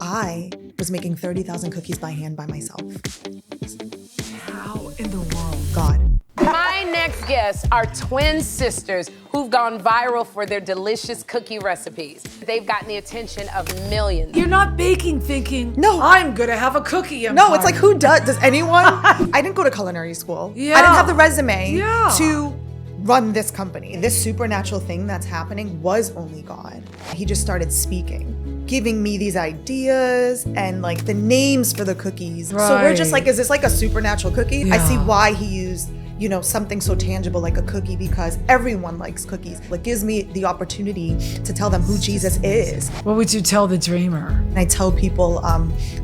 I was making 30,000 cookies by hand by myself. How in the world? God. My next guests are twin sisters who've gone viral for their delicious cookie recipes. They've gotten the attention of millions. You're not baking thinking, No. I'm gonna have a cookie empire. No, it's like, who does? Does anyone? I didn't go to culinary school. Yeah. I didn't have the resume Yeah. to run this company. This supernatural thing that's happening was only God. He just started speaking, giving me these ideas and like the names for the cookies. So we're just like, is this like a supernatural cookie? I see why he used, you know, something so tangible like a cookie, because everyone likes cookies. It gives me the opportunity to tell them who Jesus is. What would you tell the dreamer? And I tell people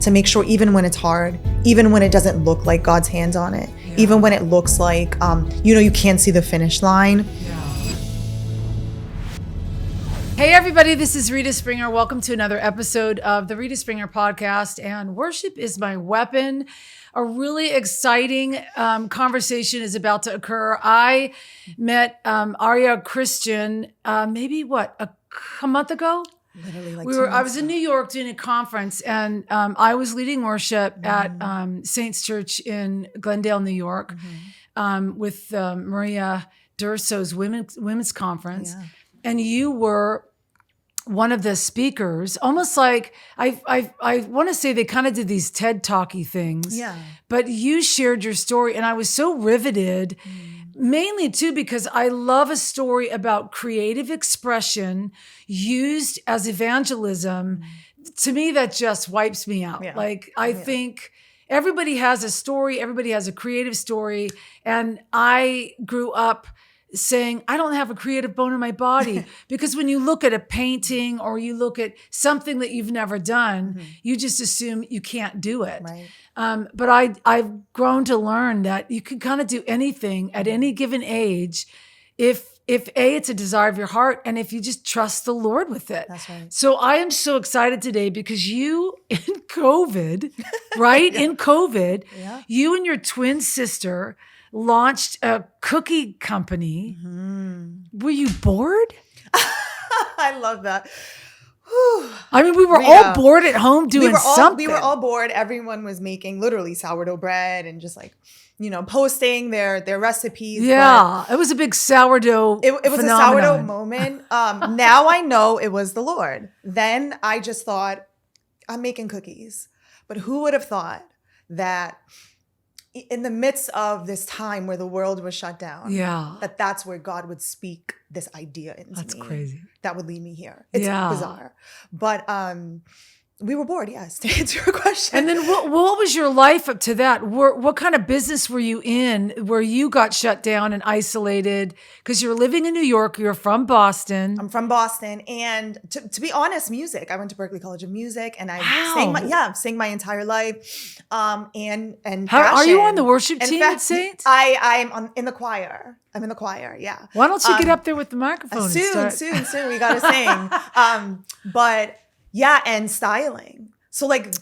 to make sure, even when it's hard, even when it doesn't look like God's hands on it, even when it looks like, you know, you can't see the finish line. Hey everybody, this is Rita Springer. Welcome to another episode of the Rita Springer podcast, and worship is my weapon. A really exciting conversation is about to occur. I met Aria Christian maybe a month ago? Literally like I was in New York doing a conference, and I was leading worship at Saints Church in Glendale, New York, with Maria Durso's women's conference. Yeah. And you were one of the speakers, almost like I want to say they kind of did these TED Talky things. Yeah. But you shared your story, and I was so riveted, mainly too because I love a story about creative expression used as evangelism. To me, that just wipes me out. Yeah. Like I think everybody has a story, everybody has a creative story, and I grew up saying, I don't have a creative bone in my body. Because when you look at a painting or you look at something that you've never done, you just assume you can't do it. Right. But I've grown to learn that you can kind of do anything at any given age if A, it's a desire of your heart, and if you just trust the Lord with it. That's right. So I am so excited today because you in COVID, right? In COVID, you and your twin sister launched a cookie company. Were you bored? I love that. I mean, we were Rita, all bored at home doing something. We were all bored. Everyone was making literally sourdough bread and just like, you know, posting their recipes. Yeah, it was a big sourdough It was phenomenon. a sourdough moment. Now I know it was the Lord. Then I just thought, I'm making cookies. But who would have thought that in the midst of this time where the world was shut down, that's where God would speak this idea into me. That's crazy. That would lead me here. It's bizarre. But we were bored, yes, to answer your question. And then what was your life up to that? What kind of business were you in where you got shut down and isolated? Because you're living in New York, you're from Boston. I'm from Boston. And to be honest, music. I went to Berklee College of Music, and I sang my entire life. And How, are you on the fashion. worship In team fact, at Saints? I'm in the choir. I'm in the choir, yeah. Why don't you get up there with the microphone? Soon. We got to sing. But yeah, and styling. So like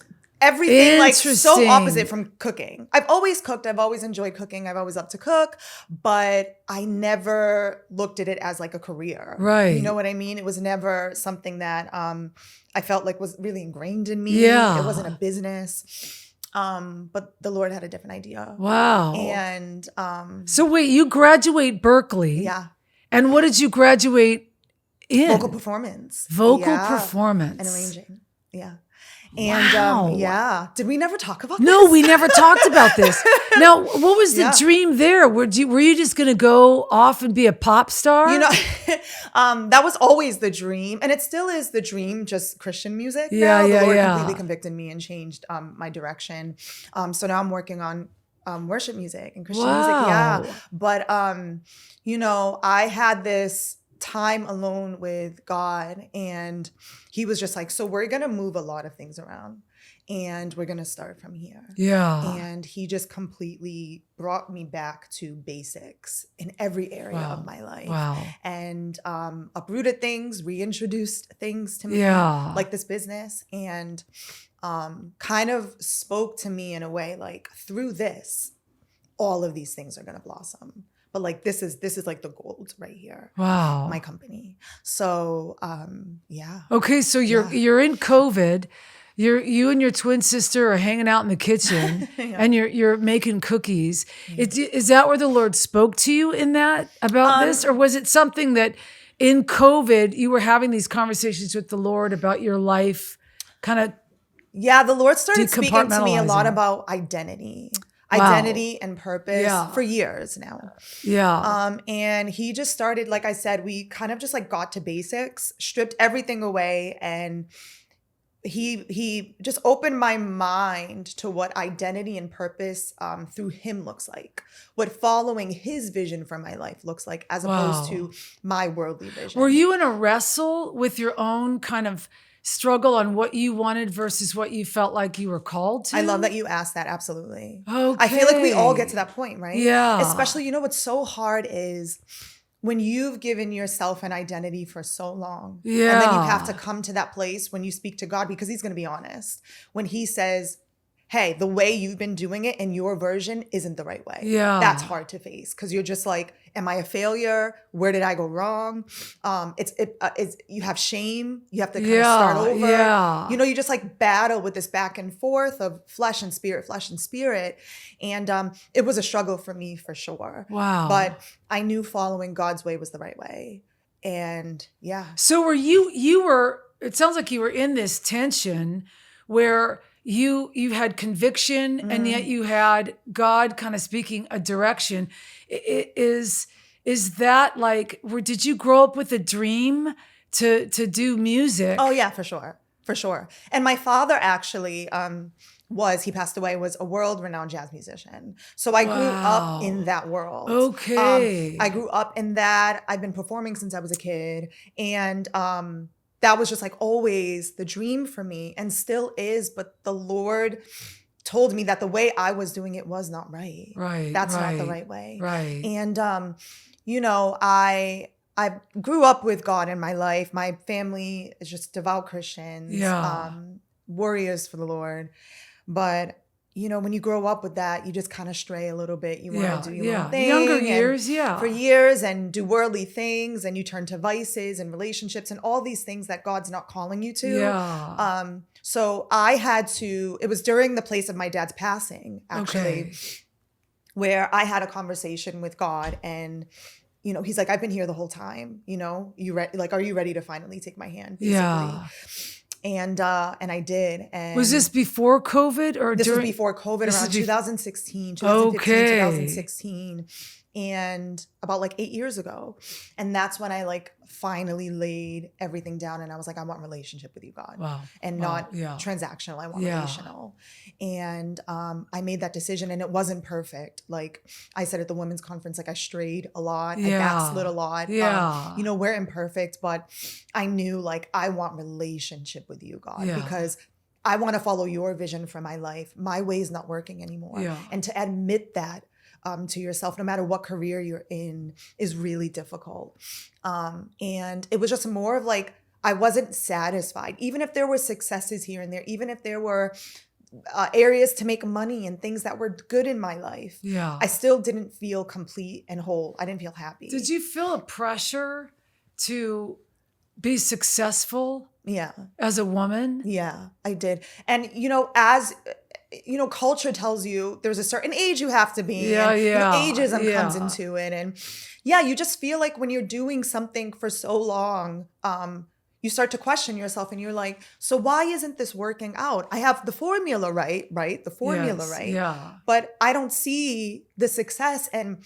everything like so opposite from cooking. I've always cooked. I've always enjoyed cooking. I've always loved to cook, but I never looked at it as like a career. Right. You know what I mean? It was never something that I felt like was really ingrained in me. Yeah. It wasn't a business. But the Lord had a different idea. Wow. And so wait, you graduate Berklee. yeah. And what did you graduate in? Vocal performance. Vocal Yeah. performance. And arranging. Yeah. And Wow. did we never talk about No, this? we never talked about this. Now, what was the Yeah. dream there? Were you just going to go off and be a pop star? You know, that was always the dream, and it still is the dream. Just Christian music. Yeah, now. yeah, The Lord yeah. completely convicted me and changed my direction. So now I'm working on worship music and Christian music. Wow. Yeah, but you know, I had this time alone with God, and He was just like, so we're gonna move a lot of things around, and we're gonna start from here. Yeah. And He just completely brought me back to basics in every area of my life. Wow. And uprooted things, reintroduced things to me, Yeah. like this business, and kind of spoke to me in a way like, through this, all of these things are gonna blossom. But like this is like the gold right here. Wow. My company. So yeah. Okay, so you're in COVID. you and your twin sister are hanging out in the kitchen and you're making cookies. Is that where the Lord spoke to you in that about this? Or was it something that in COVID you were having these conversations with the Lord about your life kind of? Yeah, the Lord started speaking to me a lot about identity and purpose for years now. Yeah. And he just started, like I said, we kind of just like got to basics, stripped everything away, and he just opened my mind to what identity and purpose through him looks like, what following his vision for my life looks like, as opposed to my worldly vision. Were you in a wrestle with your own kind of struggle on what you wanted versus what you felt like you were called to? I love that you asked that. Absolutely. Okay. I feel like we all get to that point, right? Yeah. Especially, what's so hard is when you've given yourself an identity for so long, and then you have to come to that place when you speak to God, because he's going to be honest. When he says, hey, the way you've been doing it in your version isn't the right way. Yeah. That's hard to face, because you're just like, am I a failure? Where did I go wrong? It's you have shame. You have to kind of start over. Yeah. You just like battle with this back and forth of flesh and spirit. And it was a struggle for me for sure. Wow. But I knew following God's way was the right way. And yeah. So were you were, it sounds like you were in this tension where you had conviction and yet you had God kind of speaking a direction. Is that like, did you grow up with a dream to do music? Oh yeah, for sure. And my father actually he passed away, was a world-renowned jazz musician. So I grew up in that world. Okay. I grew up in that. I've been performing since I was a kid. And that was just like always the dream for me, and still is. But the Lord told me that the way I was doing it was not right. Right. That's not the right way. Right. And, I grew up with God in my life. My family is just devout Christians, warriors for the Lord. But when you grow up with that, you just kind of stray a little bit. You want to do your own thing. Younger years, for years, and do worldly things, and you turn to vices and relationships and all these things that God's not calling you to. Yeah. So I had to, it was during the place of my dad's passing, actually, where I had a conversation with God, and he's like, I've been here the whole time. Are you ready to finally take my hand? Basically. Yeah. And I did. And was this before COVID or this was before COVID, around 2016, 2016. And about like 8 years ago. And that's when I like finally laid everything down, and I was like, I want relationship with you, God. Wow. And not transactional. I want relational. And I made that decision, and it wasn't perfect. Like I said at the women's conference, like I strayed a lot. I backslid a lot. We're imperfect, but I knew like I want relationship with you, God, because I want to follow your vision for my life. My way is not working anymore. Yeah. And to admit that to yourself, no matter what career you're in, is really difficult. And it was just more of like, I wasn't satisfied. Even if there were successes here and there, even if there were areas to make money and things that were good in my life, I still didn't feel complete and whole. I didn't feel happy. Did you feel a pressure to be successful as a woman? Yeah, I did. And, as culture tells you there's a certain age you have to be. Ageism comes into it. And you just feel like when you're doing something for so long, you start to question yourself, and you're like, so why isn't this working out? I have the formula right? The formula right. Yeah. But I don't see the success. And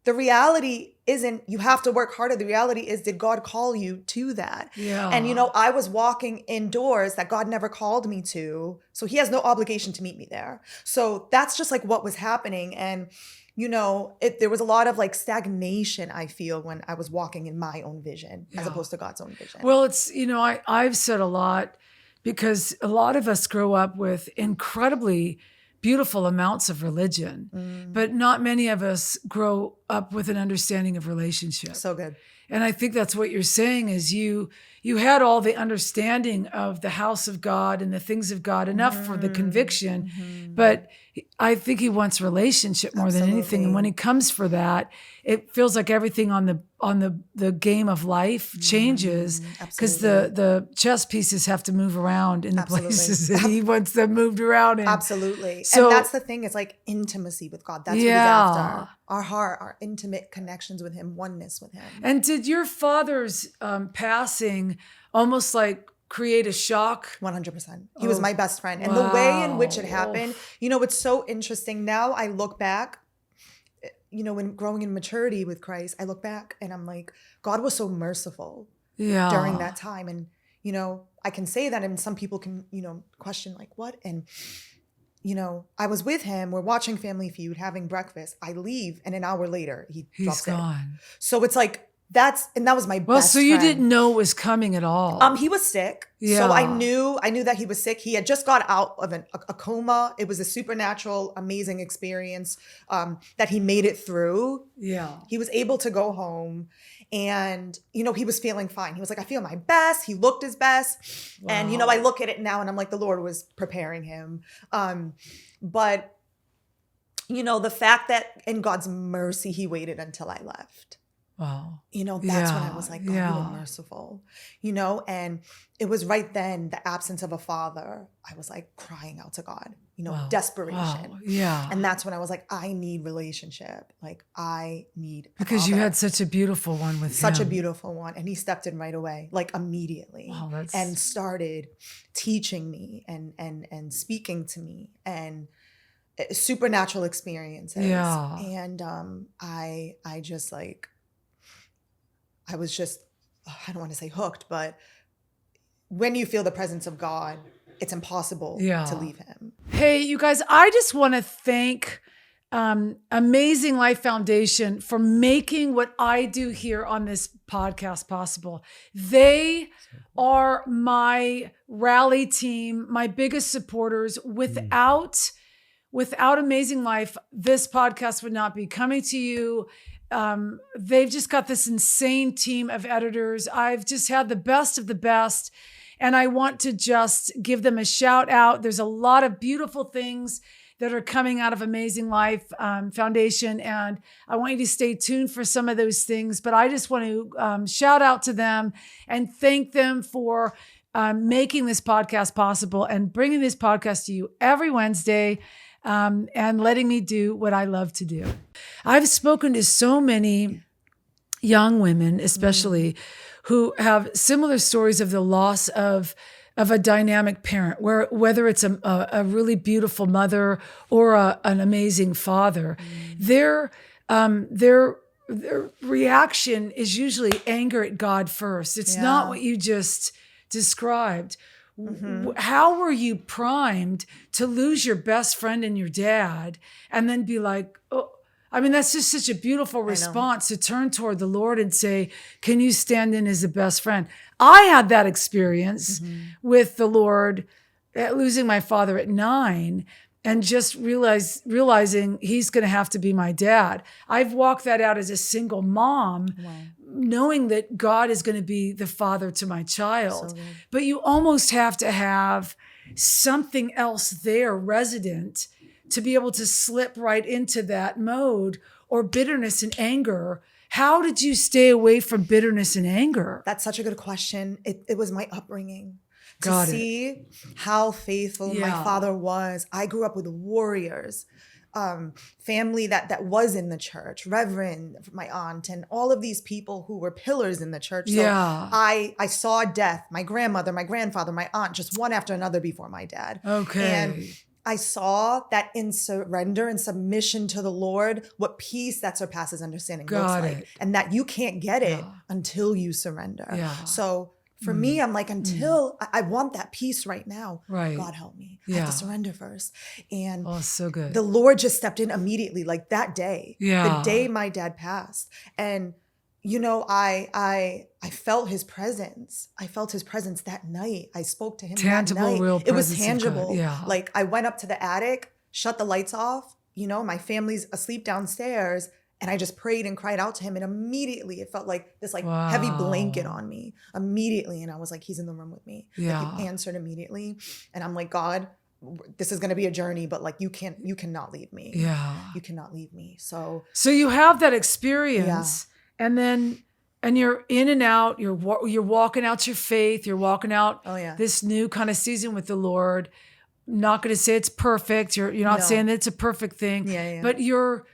the reality isn't you have to work harder. The reality is, did God call you to that? Yeah. And, I was walking in doors that God never called me to. So he has no obligation to meet me there. So that's just like what was happening. And, there was a lot of like stagnation, I feel, when I was walking in my own vision as opposed to God's own vision. Well, it's, I've said a lot, because a lot of us grow up with incredibly beautiful amounts of religion, but not many of us grow up with an understanding of relationship. So good. And I think that's what you're saying is you had all the understanding of the house of God and the things of God, enough for the conviction. But I think he wants relationship more than anything. And when he comes for that, it feels like everything on the game of life changes, because the chess pieces have to move around in the places that he wants them moved around in. Absolutely. So, and that's the thing, it's like intimacy with God. That's what he's after. Our heart, our intimate connections with him, oneness with him. And did your father's passing almost like create a shock? 100%. He was my best friend. And the way in which it happened, it's so interesting. Now I look back, when growing in maturity with Christ, I look back and I'm like, God was so merciful during that time. And, I can say that, and some people can, question like, what? And, I was with him, we're watching Family Feud, having breakfast. I leave, and an hour later, he's gone. Dead. So it's like, that was my best so you friend. didn't know it was coming at all. He was sick. So I knew that he was sick. He had just got out of a coma. It was a supernatural, amazing experience that he made it through. Yeah. He was able to go home, and, he was feeling fine. He was like, I feel my best. He looked his best. Wow. And, I look at it now and I'm like, the Lord was preparing him. But, the fact that in God's mercy, he waited until I left. Wow. That's when I was like, God, you were merciful, and it was right then, the absence of a father, I was like crying out to God, desperation. Wow. Yeah. And that's when I was like, I need relationship. Like I need a because you father. had such a beautiful one with Such him. a beautiful one. And he stepped in right away, like immediately, and started teaching me and speaking to me and supernatural experiences. Yeah. And I just like, I was just, I don't want to say hooked, but when you feel the presence of God, it's impossible to leave him. Hey, you guys, I just want to thank Amazing Life Foundation for making what I do here on this podcast possible. They are my rally team, my biggest supporters. Without Amazing Life, this podcast would not be coming to you. They've just got this insane team of editors. I've just had the best of the best, and I want to just give them a shout out. There's a lot of beautiful things that are coming out of Amazing Life Foundation, and I want you to stay tuned for some of those things. But I just want to shout out to them and thank them for making this podcast possible and bringing this podcast to you every Wednesday. And letting me do what I love to do. I've spoken to so many young women, especially, who have similar stories of the loss of a dynamic parent, whether it's a really beautiful mother or an amazing father. Their reaction is usually anger at God first. It's not what you just described. How were you primed to lose your best friend and your dad and then be like, oh, I mean, that's just such a beautiful response to turn toward the Lord and say, can you stand in as a best friend? I had that experience with the Lord, losing my father at 9 and just realizing he's going to have to be my dad. I've walked that out as a single mom, knowing that God is going to be the father to my child. But you almost have to have something else there resident to be able to slip right into that mode, or bitterness and anger. How did you stay away from bitterness and anger? That's such a good question. It was my upbringing. To see how faithful my father was. I grew up with warriors, family that was in the church, Reverend, my aunt, and all of these people who were pillars in the church. So I saw death, my grandmother, my grandfather, my aunt, just one after another before my dad. Okay. And I saw that in surrender and submission to the Lord, what peace that surpasses understanding looks like. And that you can't get it until you surrender. So for me, I'm like, until I want that peace right now. God help me. I have to surrender first. And so good. The Lord just stepped in immediately, like that day, the day my dad passed. And, I felt his presence. I felt his presence that night. I spoke to him tangible, that night. Real it was presence tangible. Of God. I went up to the attic, shut the lights off. My family's asleep downstairs. And I just prayed and cried out to him. And immediately it felt like this like Wow. heavy blanket on me immediately. And I was like, he's in the room with me. Yeah. Like, he answered immediately. And I'm like, God, this is going to be a journey, but like you cannot leave me. Yeah. You cannot leave me. So you have that experience, and you're in and out. You're walking out your faith. You're walking out this new kind of season with the Lord. Not going to say it's perfect. You're not saying that it's a perfect thing. Yeah. But your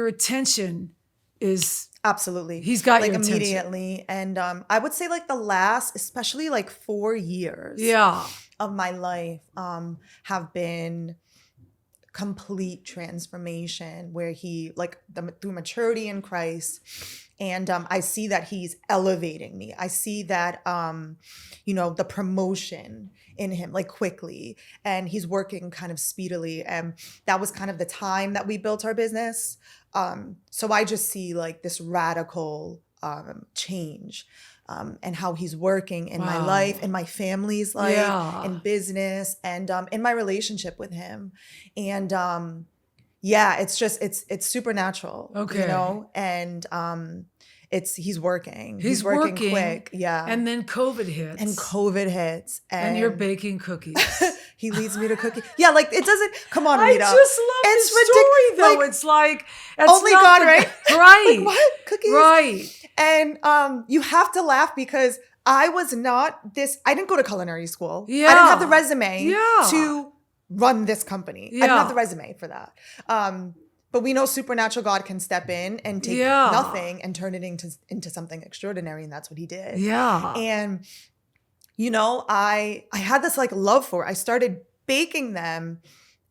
attention is absolutely. He's got like your attention. immediately. And I would say like the last, especially like 4 years. Of my life have been complete transformation where he like through maturity in Christ. And I see that he's elevating me. I see that, the promotion in him like quickly, and he's working kind of speedily. And that was kind of the time that we built our business. So I just see like this radical change. And how he's working in my life, in my family's life, in business, and in my relationship with him. And it's just it's supernatural. And he's working. He's working quick. Yeah. And then COVID hits. And you're baking cookies. He leads me to cookie. Yeah, like it doesn't come on, Rita. I just love it's the story though. Like, it's like only God, right? Right. Like, what? Cookies? Right. And you have to laugh because I was not this, I didn't go to culinary school. Yeah. I didn't have the resume to run this company. I didn't have the resume for that. But we know supernatural God can step in and take nothing and turn it into something extraordinary. And that's what he did. Yeah. And, I had this like love for it. I started baking them.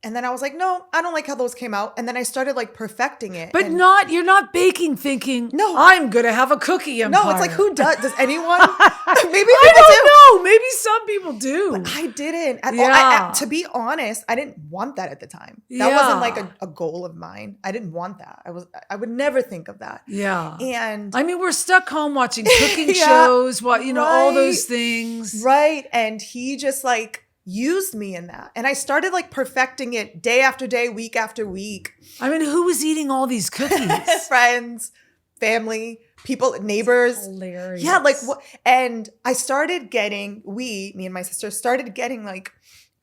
And then I was like, no, I don't like how those came out. And then I started like perfecting it. But you're not baking thinking, no, I'm going to have a cookie empire. No, it's like, who does? Does anyone? Maybe I don't know. Maybe some people do. But I didn't at all. To be honest, I didn't want that at the time. That wasn't like a goal of mine. I didn't want that. I would never think of that. Yeah. And I mean, we're stuck home watching cooking shows, all those things. Right. And he just like used me in that. And I started like perfecting it day after day, week after week. I mean, who was eating all these cookies? Friends, family, people, neighbors. Hilarious. Yeah, like what? And I started getting, me and my sister started getting like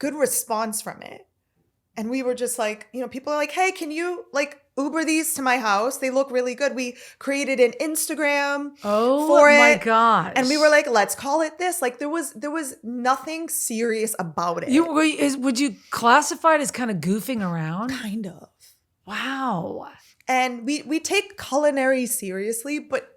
good response from it. And we were just like, people are like, hey, can you like Uber these to my house? They look really good. We created an Instagram for it. Oh my gosh. And we were like, let's call it this. Like there was nothing serious about it. Would you classify it as kind of goofing around? Kind of. Wow. And we take culinary seriously, but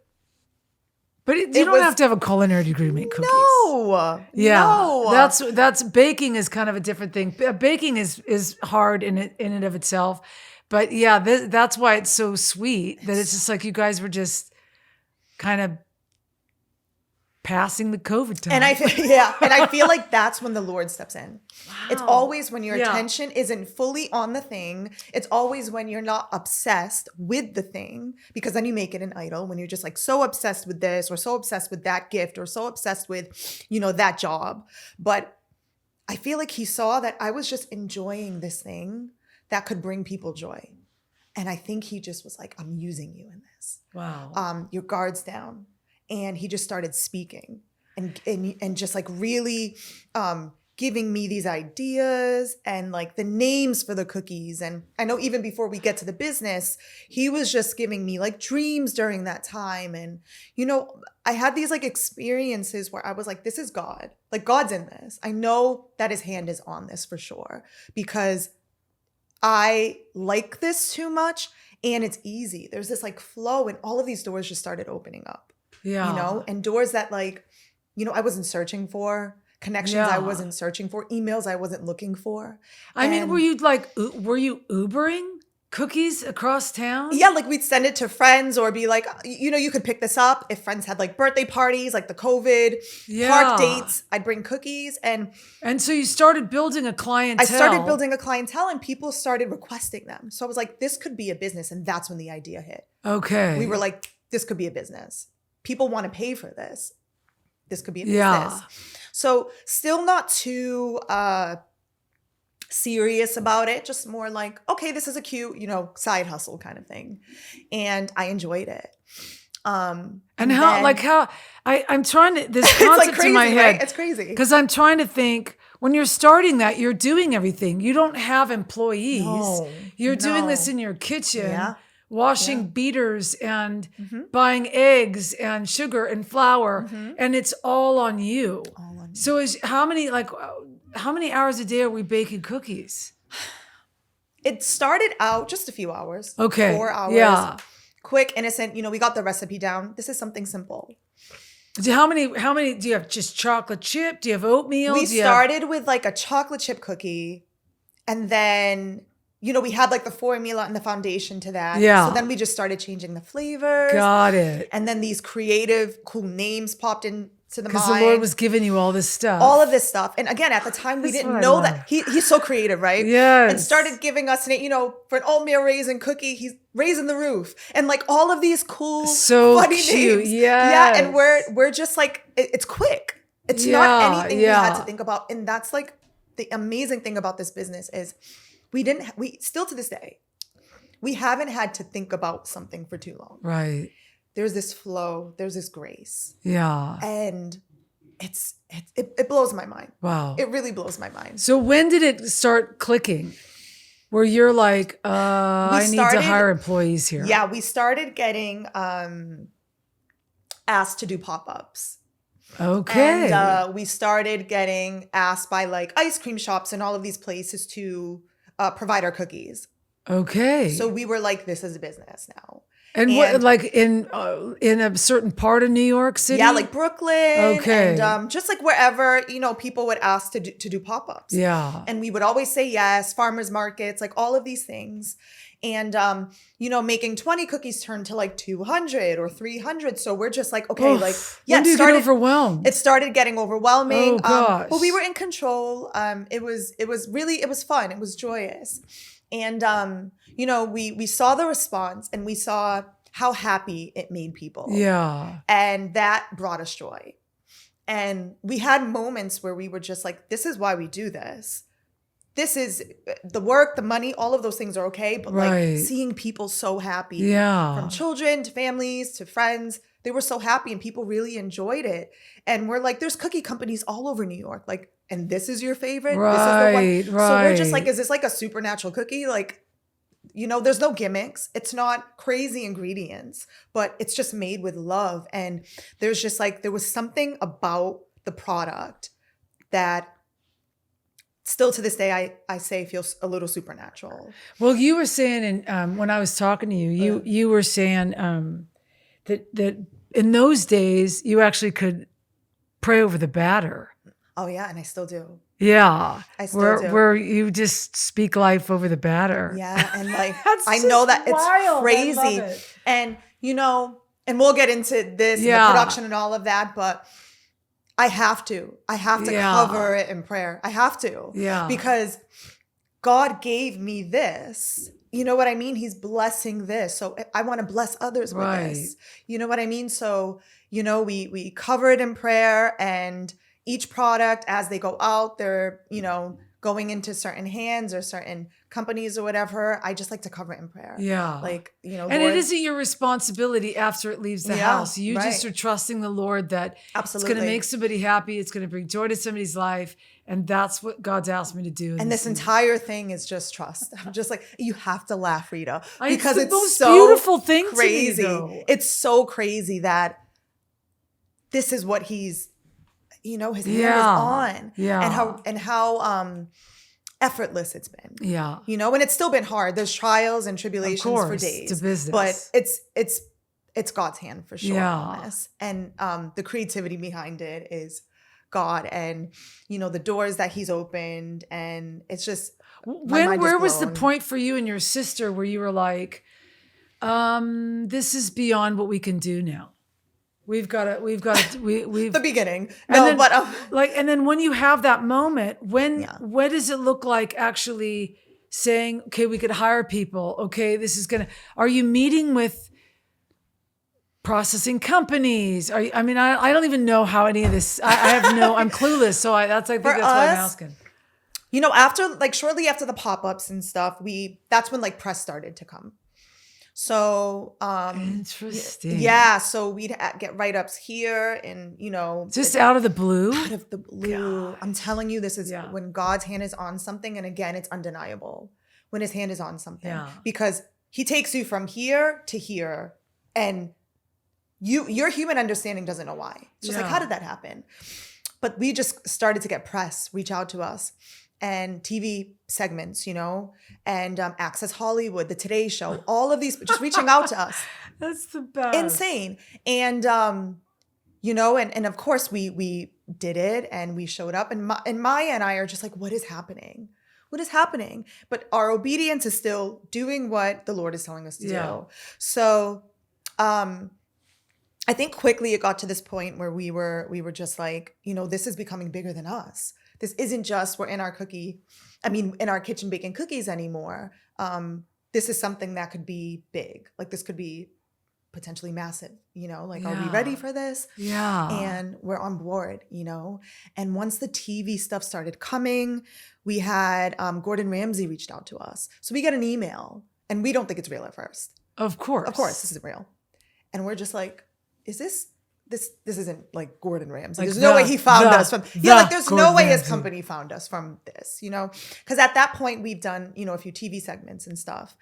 you don't have to have a culinary degree to make cookies. No. Yeah. No. That's baking is kind of a different thing. Baking is hard in and of itself. But yeah, that's why it's so sweet that it's just like you guys were just kind of passing the COVID time. And I feel like that's when the Lord steps in. Wow. It's always when your attention isn't fully on the thing. It's always when you're not obsessed with the thing, because then you make it an idol. When you're just like so obsessed with this or so obsessed with that gift or so obsessed with, that job. But I feel like he saw that I was just enjoying this thing that could bring people joy. And I think he just was like, I'm using you in this. Wow. Your guard's down. And he just started speaking and just like really giving me these ideas and like the names for the cookies. And I know even before we get to the business, he was just giving me like dreams during that time. And, I had these like experiences where I was like, this is God. Like God's in this. I know that his hand is on this for sure because I like this too much and it's easy. There's this like flow and all of these doors just started opening up. Yeah. And doors that like, I wasn't searching for, connections I wasn't searching for, emails I wasn't looking for. I mean, were you Ubering cookies across town? Yeah, like we'd send it to friends or be like, you could pick this up. If friends had like birthday parties, like the COVID park dates, I'd bring cookies. And so you started building a clientele. I started building a clientele and people started requesting them. So I was like, this could be a business. And that's when the idea hit. Okay. We were like, this could be a business. People want to pay for this. This could be a business. Yeah. So still not too serious about it, just more like, okay, this is a cute, side hustle kind of thing. And I enjoyed it. And I'm trying to, this it's like concept crazy, in my head. right? It's crazy. Because I'm trying to think, when you're starting that, you're doing everything. You don't have employees. No, You're doing no. this in your kitchen. Yeah. Washing beaters and buying eggs and sugar and flour, and it's all on you. All on you. So how many hours a day are we baking cookies? It started out just a few hours. Okay. 4 hours. Yeah. Quick, innocent. We got the recipe down. This is something simple. How many do you have? Just chocolate chip? Do you have oatmeal? We started with like a chocolate chip cookie, and then we had like the formula and the foundation to that. Yeah. So then we just started changing the flavors. Got it. And then these creative, cool names popped into the mind. Because the Lord was giving you all this stuff. All of this stuff. And again, at the time, we didn't know that. He's so creative, right? Yes. And started giving us, for an oatmeal raisin cookie, he's raising the roof. And like all of these cool, so funny cute. names. Yes. Yeah. And we're just like, it's quick. It's not anything we had to think about. And that's like the amazing thing about this business is we still to this day, we haven't had to think about something for too long. Right. There's this flow, there's this grace. Yeah. And it blows my mind. Wow. It really blows my mind. So when did it start clicking? Where you're like, I need to hire employees here. Yeah, we started getting asked to do pop-ups. Okay. And we started getting asked by like ice cream shops and all of these places to provide our cookies. Okay. So we were like, this is a business now. And what, like in a certain part of New York City? Yeah, like Brooklyn. Okay. And just like wherever, people would ask to do pop-ups. Yeah. And we would always say yes, farmers markets, like all of these things. And, making 20 cookies turned to like 200 or 300. So we're just like, okay, like, yeah, when do you get overwhelmed? It started getting overwhelming. Oh, gosh. But we were in control. It was fun. It was joyous. And, we saw the response and we saw how happy it made people. Yeah. And that brought us joy. And we had moments where we were just like, this is why we do this. This is the work, the money, all of those things are okay. But like seeing people so happy, from children to families to friends, they were so happy and people really enjoyed it. And we're like, there's cookie companies all over New York. Like, and this is your favorite? This is the one. So we're just like, is this like a supernatural cookie? Like, there's no gimmicks. It's not crazy ingredients, but it's just made with love. And there's just like, there was something about the product that still to this day, I say feels a little supernatural. Well, you were saying, when I was talking to you, you were saying that in those days, you actually could pray over the batter. Oh yeah, and I still do. Yeah. I still do. Where you just speak life over the batter. Yeah, and like I just know that wild. it's crazy. I love it. And and we'll get into this and the production and all of that, but I have to cover it in prayer. I have to. Yeah. Because God gave me this. You know what I mean? He's blessing this. So I want to bless others with this. You know what I mean? So, we cover it in prayer, and each product as they go out, they're, going into certain hands or certain companies or whatever. I just like to cover it in prayer. Yeah. Like, and Lord, it isn't your responsibility after it leaves the house. You just are trusting the Lord that it's going to make somebody happy. It's going to bring joy to somebody's life. And that's what God's asked me to do. And this entire thing is just trust. I'm just like, you have to laugh, Rita. Because it's the most so beautiful thing crazy. To me, though. It's so crazy that this is what he's, his hand is on. Yeah. And how effortless it's been. Yeah. And it's still been hard. There's trials and tribulations for days. It's a business. But it's God's hand for sure on Yeah. this. And the creativity behind it is God, and the doors that he's opened, and it's just where was the point for you and your sister where you were like, this is beyond what we can do now? We've got the beginning. And then when you have that moment, what does it look like actually saying, okay, we could hire people. Okay, are you meeting with processing companies? I don't even know how any of this, I'm clueless. So I think that's why I'm asking. After shortly after the pop-ups and stuff, that's when press started to come. So, interesting. Yeah. So we'd get write-ups here and, just out of the blue. Out of the blue. God. I'm telling you, this is when God's hand is on something. And again, it's undeniable when his hand is on something because he takes you from here to here and your human understanding doesn't know why. It's just how did that happen? But we just started to get press reach out to us. And TV segments, and Access Hollywood, The Today Show, all of these just reaching out to us. That's the best. Insane. And, and of course we did it and we showed up and Maya and I are just like, what is happening? What is happening? But our obedience is still doing what the Lord is telling us to do. So, I think quickly it got to this point where we were just like, this is becoming bigger than us. This isn't just we're in our kitchen baking cookies anymore. This is something that could be big. This could be potentially massive, are we ready for this? Yeah. And we're on board, And once the TV stuff started coming, we had Gordon Ramsay reached out to us. So we get an email and we don't think it's real at first. Of course. Of course, this isn't real. And we're just like, is this isn't like Gordon Ramsay. There's no way he found us from. There's no way his company found us from this, because at that point we've done, a few TV segments and stuff.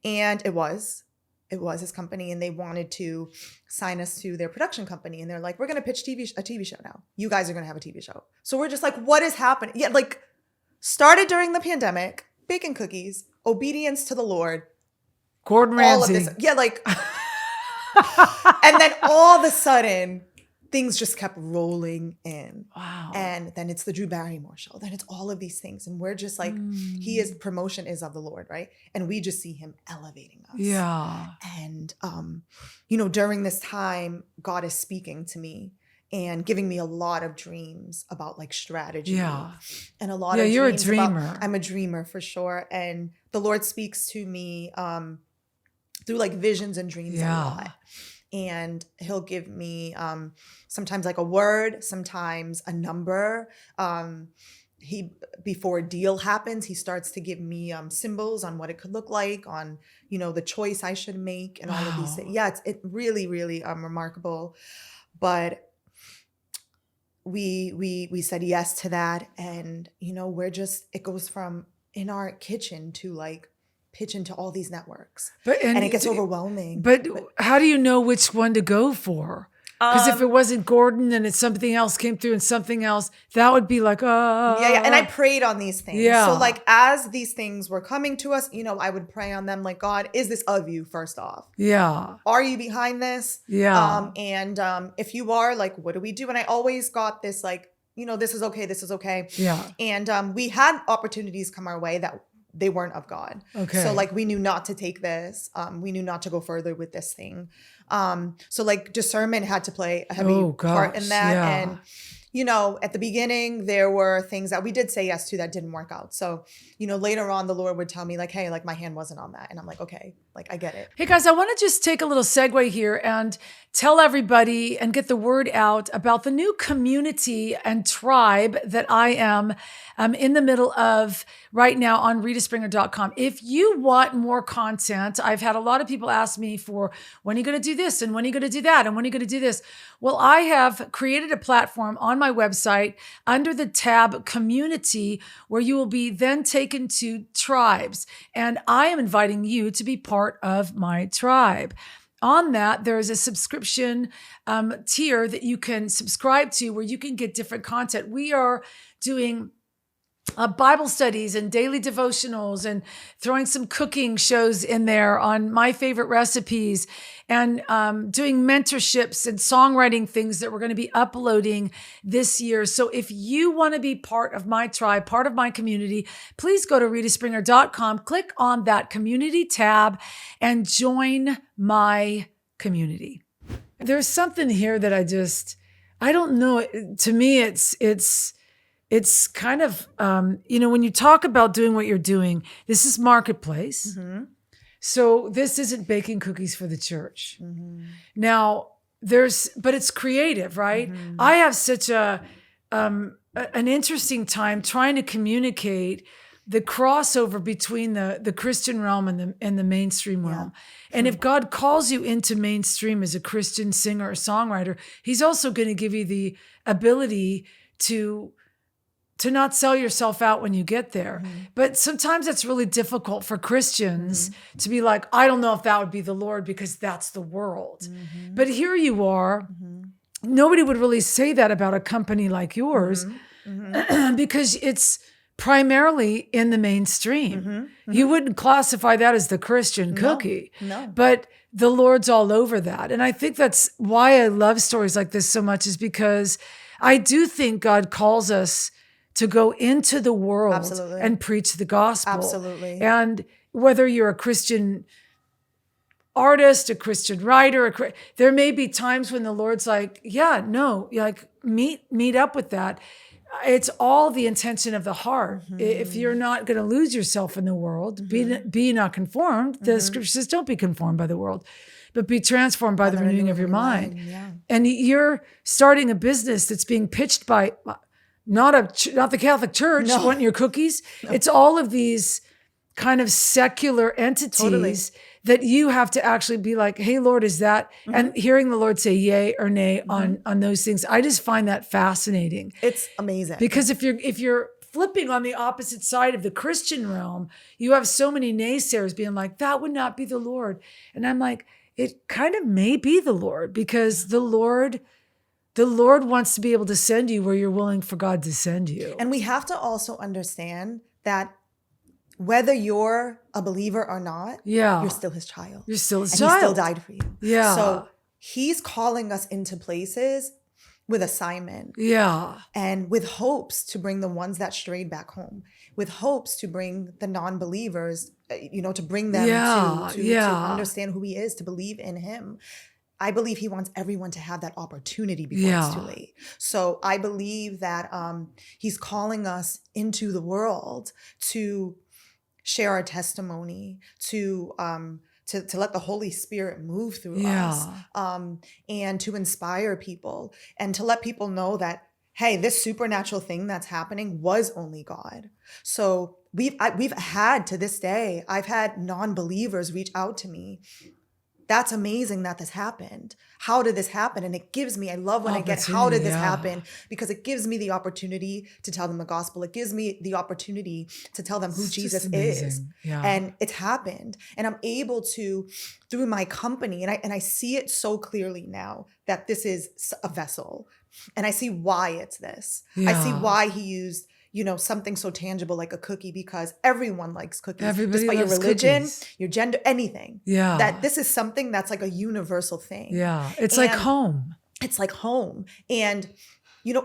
And it was his company and they wanted to sign us to their production company. And they're like, we're going to pitch a TV show now. You guys are going to have a TV show. So we're just like, what is happening? Yeah. Started during the pandemic, baking cookies, obedience to the Lord. Gordon Ramsay. All of this. Yeah. And then all of a sudden, things just kept rolling in. Wow. And then it's the Drew Barrymore show. Then it's all of these things. And we're just like, promotion is of the Lord, right? And we just see him elevating us. Yeah. And, during this time, God is speaking to me and giving me a lot of dreams about strategy. Yeah. And a lot of you're dreams a dreamer. I'm a dreamer for sure. And the Lord speaks to me, through visions and dreams a lot. And he'll give me sometimes a word, sometimes a number. Before a deal happens, he starts to give me symbols on what it could look like, on the choice I should make, and all of these things. Yeah, it's really, really remarkable. But we said yes to that, and it goes from in our kitchen to pitch into all these networks. And it gets overwhelming. But how do you know which one to go for? Because if it wasn't Gordon and it's something else came through and something else, that would be Yeah. And I prayed on these things. Yeah. So as these things were coming to us, I would pray on them God, is this of you first off? Yeah. Are you behind this? Yeah. And if you are, what do we do? And I always got this this is okay. This is okay. Yeah. And we had opportunities come our way that they weren't of God. Okay. So we knew not to take this. We knew not to go further with this thing. So discernment had to play a heavy part in that. Yeah. And, at the beginning, there were things that we did say yes to that didn't work out. So, later on, the Lord would tell me hey, my hand wasn't on that. And I'm like, okay, I get it. Hey guys, I want to just take a little segue here and tell everybody and get the word out about the new community and tribe that I am in the middle of right now on ritaspringer.com. If you want more content, I've had a lot of people ask me for when are you going to do this and when are you going to do that and when are you going to do this? Well, I have created a platform on my website under the tab community where you will be then taken to tribes. And I am inviting you to be part of my tribe. On that, there is a subscription tier that you can subscribe to where you can get different content. We are doing Bible studies and daily devotionals and throwing some cooking shows in there on my favorite recipes and doing mentorships and songwriting things that we're going to be uploading this year. So if you want to be part of my tribe, part of my community, please go to ritaspringer.com, click on that community tab and join my community. There's something here that I don't know. To me, it's kind of, when you talk about doing what you're doing, this is marketplace. Mm-hmm. So this isn't baking cookies for the church. Mm-hmm. Now but it's creative, right? Mm-hmm. I have such a an interesting time trying to communicate the crossover between the Christian realm and the mainstream realm. And if God calls you into mainstream as a Christian singer or songwriter, he's also going to give you the ability to not sell yourself out when you get there. But sometimes it's really difficult for Christians to be like, I don't know if that would be the Lord because that's the world. But here you are. Nobody would really say that about a company like yours because it's primarily in the mainstream. You wouldn't classify that as the Christian cookie, but the Lord's all over that. And I think that's why I love stories like this so much, is because I do think God calls us to go into the world and preach the gospel. Absolutely. And whether you're a Christian artist, a Christian writer, there may be times when the Lord's like, yeah, no, like meet up with that. It's all the intention of the heart. If you're not going to lose yourself in the world, be not conformed. The scripture says, don't be conformed by the world, but be transformed by the renewing of your mind. And you're starting a business that's being pitched by not the Catholic Church, want your cookies. It's all of these kind of secular entities that you have to actually be like, hey, Lord, is that? And hearing the Lord say yay or nay on those things, I just find that fascinating. It's amazing. Because if you're flipping on the opposite side of the Christian realm, you have so many naysayers being like, that would not be the Lord. And I'm like, it kind of may be the Lord, because the Lord wants to be able to send you where you're willing for God to send you. And we have to also understand that whether you're a believer or not, you're still his child. You're still his and child. He still died for you. Yeah. So he's calling us into places with assignment. Yeah. And with hopes to bring the ones that strayed back home, with hopes to bring the non-believers, to bring them to understand who he is, to believe in him. I believe he wants everyone to have that opportunity before it's too late. So I believe that he's calling us into the world to share our testimony, to let the Holy Spirit move through us, and to inspire people, and to let people know that, hey, this supernatural thing that's happening was only God. So we've had, to this day, I've had non-believers reach out to me. That's amazing that this happened. How did this happen? And it gives me, I love when I get, how did this happen? Because it gives me the opportunity to tell them the gospel. It gives me the opportunity to tell them who Jesus is. And it's happened. And I'm able to, through my company, and I see it so clearly now that this is a vessel. And I see why it's this. I see why he used something so tangible like a cookie, because everyone likes cookies. Everybody despite your loves religion, cookies. your gender, anything. Yeah. That this is something that's like a universal thing. Yeah. It's like home. It's like home. And,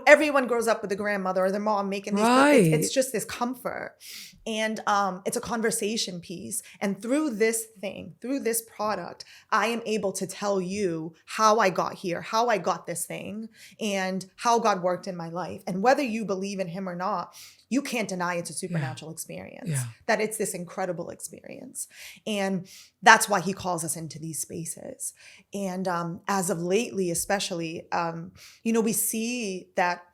everyone grows up with a grandmother or their mom making these cookies. It's just this comfort. And it's a conversation piece. And through this thing, through this product, I am able to tell you how I got here, how I got this thing, and how God worked in my life. And whether you believe in him or not, you can't deny it's a supernatural experience, that it's this incredible experience. And that's why he calls us into these spaces. And as of lately, especially, we see that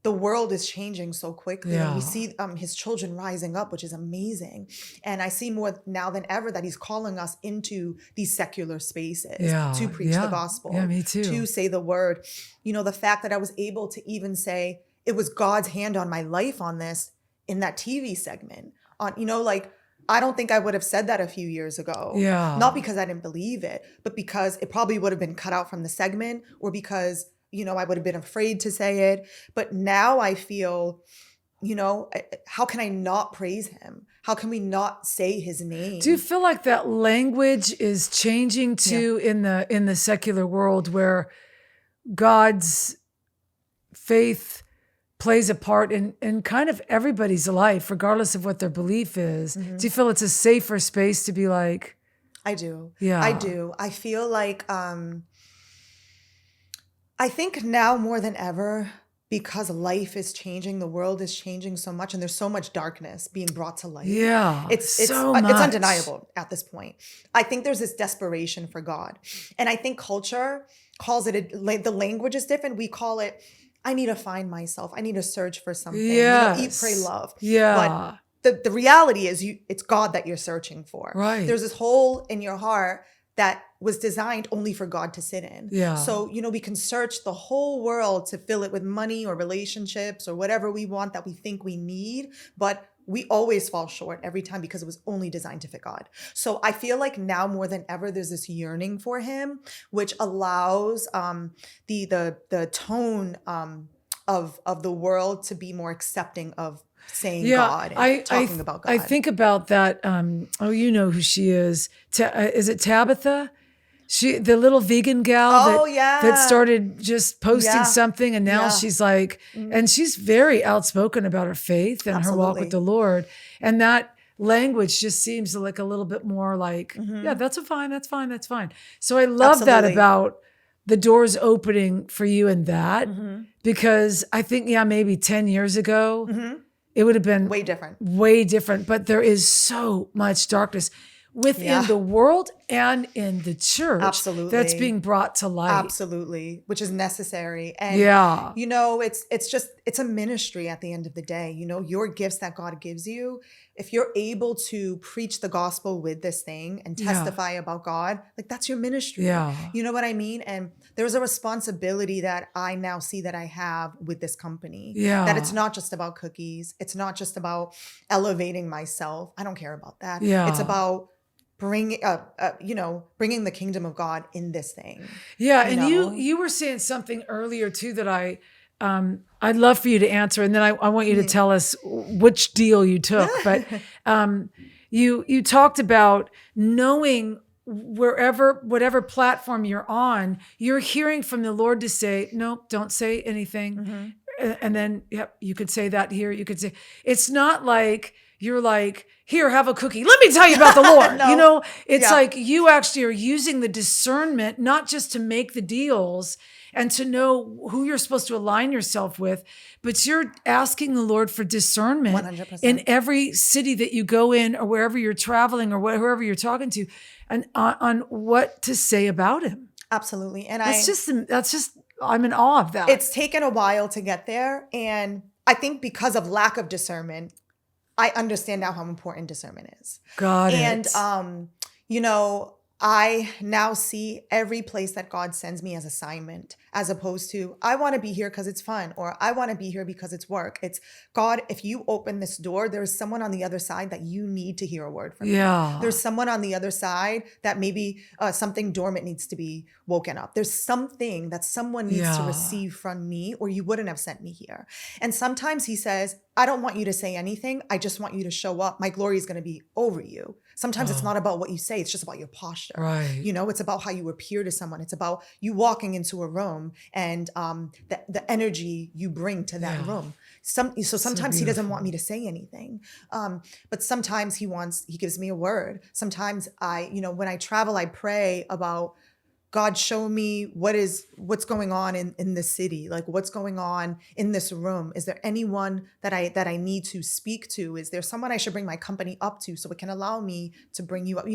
the world is changing so quickly. And we see his children rising up, which is amazing. And I see more now than ever that he's calling us into these secular spaces to preach the gospel, me too. To say the word. The fact that I was able to even say it was God's hand on my life on this in that TV segment. I don't think I would have said that a few years ago. Not because I didn't believe it, but because it probably would have been cut out from the segment, or because I would have been afraid to say it. But now I feel, how can I not praise him? How can we not say his name? Do you feel like that language is changing too in the secular world, where God's faith plays a part in kind of everybody's life, regardless of what their belief is? Do you feel it's a safer space to be like? I do. Yeah. I do. I feel like, I think now more than ever, because life is changing, the world is changing so much, and there's so much darkness being brought to light. Yeah, it's undeniable at this point. I think there's this desperation for God, and I think culture calls it the language is different. We call it, I need to find myself. I need to search for something. Yes. Eat, pray, love. Yeah. But the reality is it's God that you're searching for. Right. There's this hole in your heart that was designed only for God to sit in. Yeah. So, we can search the whole world to fill it with money or relationships or whatever we want that we think we need, but we always fall short every time because it was only designed to fit God. So I feel like now more than ever, there's this yearning for him, which allows the tone of the world to be more accepting of saying God and talking about God. I think about that. You know who she is. Is it Tabitha? The little vegan gal that started just posting something, and now she's like, and she's very outspoken about her faith and her walk with the Lord. And that language just seems like a little bit more like, yeah, that's fine. So I love that about the doors opening for you in that, because I think, maybe 10 years ago, it would have been way different. But there is so much darkness within the world and in the church that's being brought to light. Absolutely. Which is necessary. And, it's a ministry at the end of the day. Your gifts that God gives you, if you're able to preach the gospel with this thing and testify about God, like that's your ministry. Yeah. You know what I mean? And there's a responsibility that I now see that I have with this company. Yeah. That it's not just about cookies. It's not just about elevating myself. I don't care about that. Yeah. It's about bringing the kingdom of God in this thing. Yeah. And you were saying something earlier too that I'd love for you to answer. And then I want you to tell us which deal you took. But you talked about knowing whatever platform you're on, you're hearing from the Lord to say, nope, don't say anything. And then, you could say that here. You could say, it's not like you're like, here, have a cookie. Let me tell you about the Lord. No. It's like you actually are using the discernment, not just to make the deals and to know who you're supposed to align yourself with, but you're asking the Lord for discernment 100%. in every city that you go in or wherever you're traveling or whoever you're talking to, and on what to say about him. Absolutely. And that's just, I'm in awe of that. It's taken a while to get there. And I think because of lack of discernment, I understand now how important discernment is. Got it. And, I now see every place that God sends me as assignment, as opposed to, I want to be here because it's fun, or I want to be here because it's work. It's, God, if you open this door, there's someone on the other side that you need to hear a word from. Yeah. There's someone on the other side that maybe something dormant needs to be woken up. There's something that someone needs to receive from me, or you wouldn't have sent me here. And sometimes he says, I don't want you to say anything. I just want you to show up. My glory is going to be over you. Sometimes it's not about what you say. It's just about your posture. Right. It's about how you appear to someone. It's about you walking into a room and the energy you bring to that room. Sometimes he doesn't want me to say anything. But sometimes he gives me a word. Sometimes when I travel, I pray about, God, show me what's going on in the city, like what's going on in this room. Is there anyone that I need to speak to? Is there someone I should bring my company up to so it can allow me to bring you up,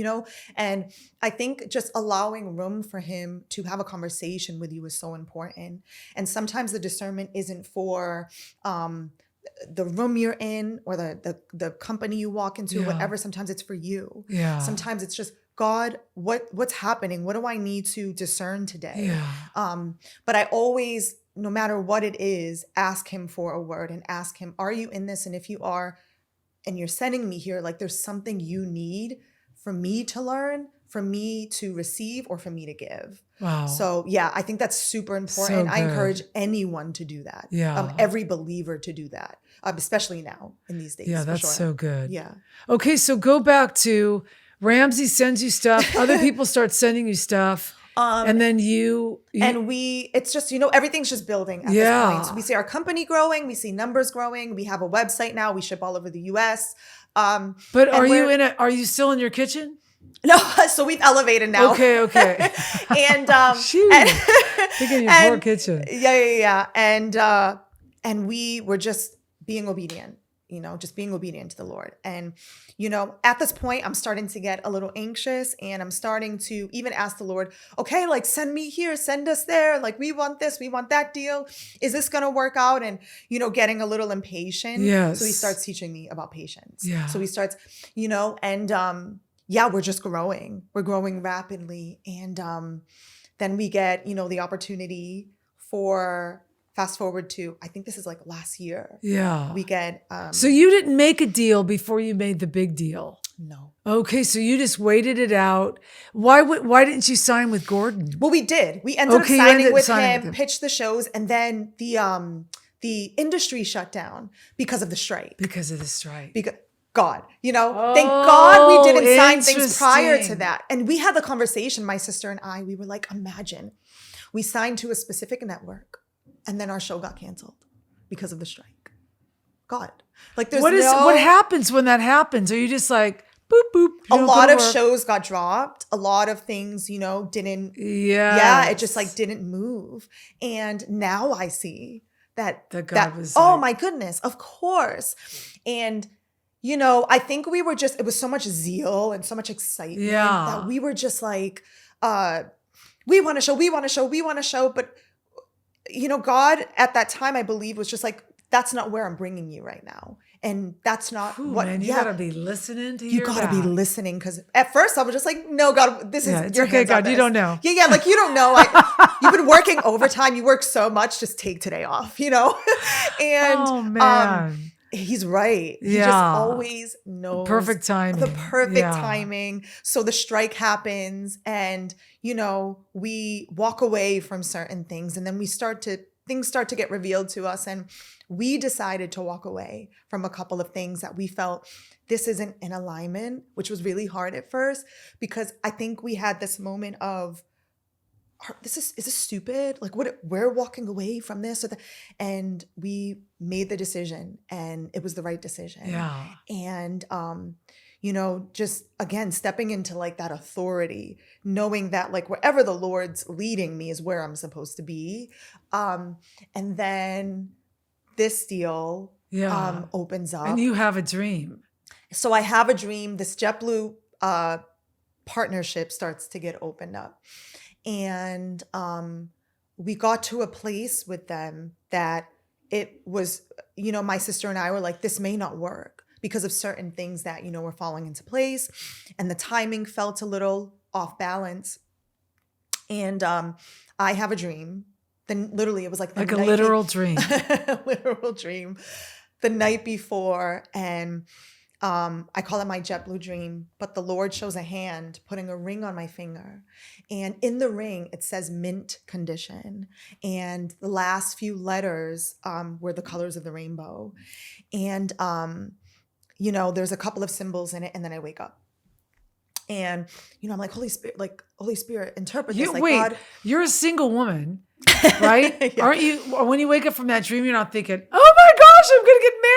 And I think just allowing room for him to have a conversation with you is so important. And sometimes the discernment isn't for the room you're in or the company you walk into, whatever. Sometimes it's for you. Yeah. Sometimes it's just, God, what's happening? What do I need to discern today? Yeah. But I always, no matter what it is, ask him for a word and ask him, are you in this? And if you are, and you're sending me here, like there's something you need for me to learn, for me to receive, or for me to give. Wow. So I think that's super important. So I encourage anyone to do that. Yeah. Every believer to do that, especially now in these days. Yeah, that's so good. Yeah. Okay, so go back to Ramsey sends you stuff. Other people start sending you stuff. And then it's just, everything's just building at this point. So we see our company growing. We see numbers growing. We have a website now. We ship all over the US. But are you still in your kitchen? No, so we've elevated now. Okay. And think of your poor kitchen. Yeah. And we were just being obedient. just being obedient to the Lord. And, at this point, I'm starting to get a little anxious, and I'm starting to even ask the Lord, okay, like, send me here, send us there. Like, we want this, we want that deal. Is this going to work out? And, getting a little impatient. Yes. So he starts teaching me about patience. Yeah. So he starts, we're just growing. We're growing rapidly. And then we get, the opportunity for, fast forward to, I think this is like last year. Yeah. We get. So you didn't make a deal before you made the big deal? No. Okay, so you just waited it out. Why didn't you sign with Gordon? Well, we did. We ended up signing with him, pitched the shows, and then the industry shut down because of the strike. Because of the strike. Because God, thank God we didn't sign things prior to interesting. that. And we had the conversation, my sister and I, we were like, imagine we signed to a specific network and then our show got canceled because of the strike. God, like there's what happens when that happens? Are you just like, boop, boop? A lot of shows got dropped. A lot of things, didn't. Yeah, it just like didn't move. And now I see that God was oh like, my goodness, of course. And I think we were it was so much zeal and so much excitement that we were just like, we want to show. But, God at that time, I believe, was just like, that's not where I'm bringing you right now. And that's not what, man, you gotta be listening to you gotta be listening. Cause at first I was just like, no, God, this is, it's okay, God, you don't know. Yeah. Like, you don't know. You've been working overtime. You work so much, just take today off, And, oh man. He's right. He just always knows perfect timing. The perfect timing. So the strike happens and, we walk away from certain things and then things start to get revealed to us. And we decided to walk away from a couple of things that we felt this isn't in alignment, which was really hard at first because I think we had this moment of, is this stupid? Like we're walking away from this and we made the decision and it was the right decision. Yeah. And, just again, stepping into like that authority, knowing that like wherever the Lord's leading me is where I'm supposed to be. And then this deal opens up. And you have a dream. So I have a dream. This JetBlue partnership starts to get opened up. And we got to a place with them that it was, my sister and I were like, this may not work because of certain things that, were falling into place. And the timing felt a little off balance. And I have a dream. Then literally it was like a literal dream. Literal dream. The night before. And I call it my JetBlue dream, but the Lord shows a hand putting a ring on my finger. And in the ring, it says mint condition. And the last few letters were the colors of the rainbow. And, there's a couple of symbols in it. And then I wake up. And, I'm like, Holy Spirit, interpret this. Like, wait, God. You're a single woman, right? Yeah. Aren't you? When you wake up from that dream, you're not thinking, oh my gosh, I'm going to get married.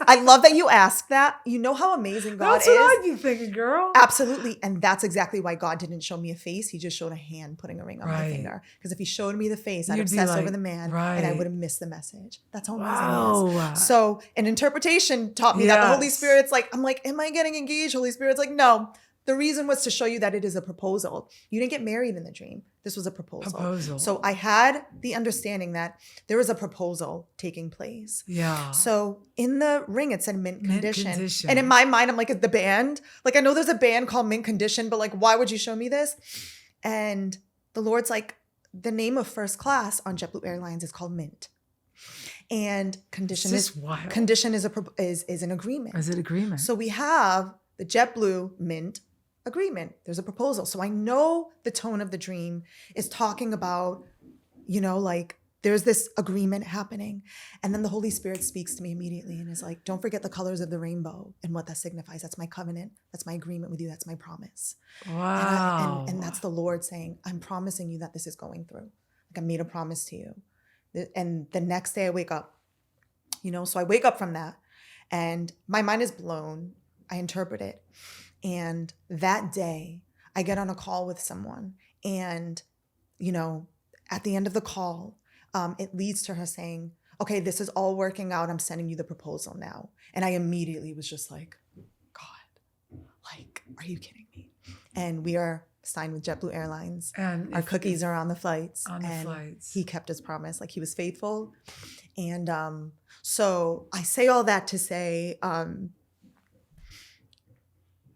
I love that you asked that. You know how amazing God is. That's what I'd be thinking, girl. Absolutely. And that's exactly why God didn't show me a face. He just showed a hand putting a ring on my finger. Because if he showed me the face, I'd obsess over the man and I would have missed the message. That's how amazing he is. So an interpretation taught me that the Holy Spirit's like, I'm like, am I getting engaged? Holy Spirit's like, no. The reason was to show you that it is a proposal. You didn't get married in the dream. This was a proposal. So I had the understanding that there was a proposal taking place. Yeah. So in the ring, it said mint condition. And in my mind, I'm like, the band? Like, I know there's a band called Mint Condition, but like, why would you show me this? And the Lord's like, the name of first class on JetBlue Airlines is called Mint. And condition is wild. Condition is an agreement. Is it agreement? So we have the JetBlue Mint agreement. There's a proposal. So I know the tone of the dream is talking about, like there's this agreement happening. And then the Holy Spirit speaks to me immediately and is like, don't forget the colors of the rainbow and what that signifies. That's my covenant. That's my agreement with you. That's my promise. Wow. And that's the Lord saying, I'm promising you that this is going through. Like I made a promise to you. And the next day I wake up, so I wake up from that and my mind is blown. I interpret it. And that day I get on a call with someone and, at the end of the call, it leads to her saying, okay, this is all working out. I'm sending you the proposal now. And I immediately was just like, God, like, are you kidding me? And we are signed with JetBlue Airlines. And our cookies are on the flights. On the and flights. He kept his promise. Like, he was faithful. And so I say all that to say,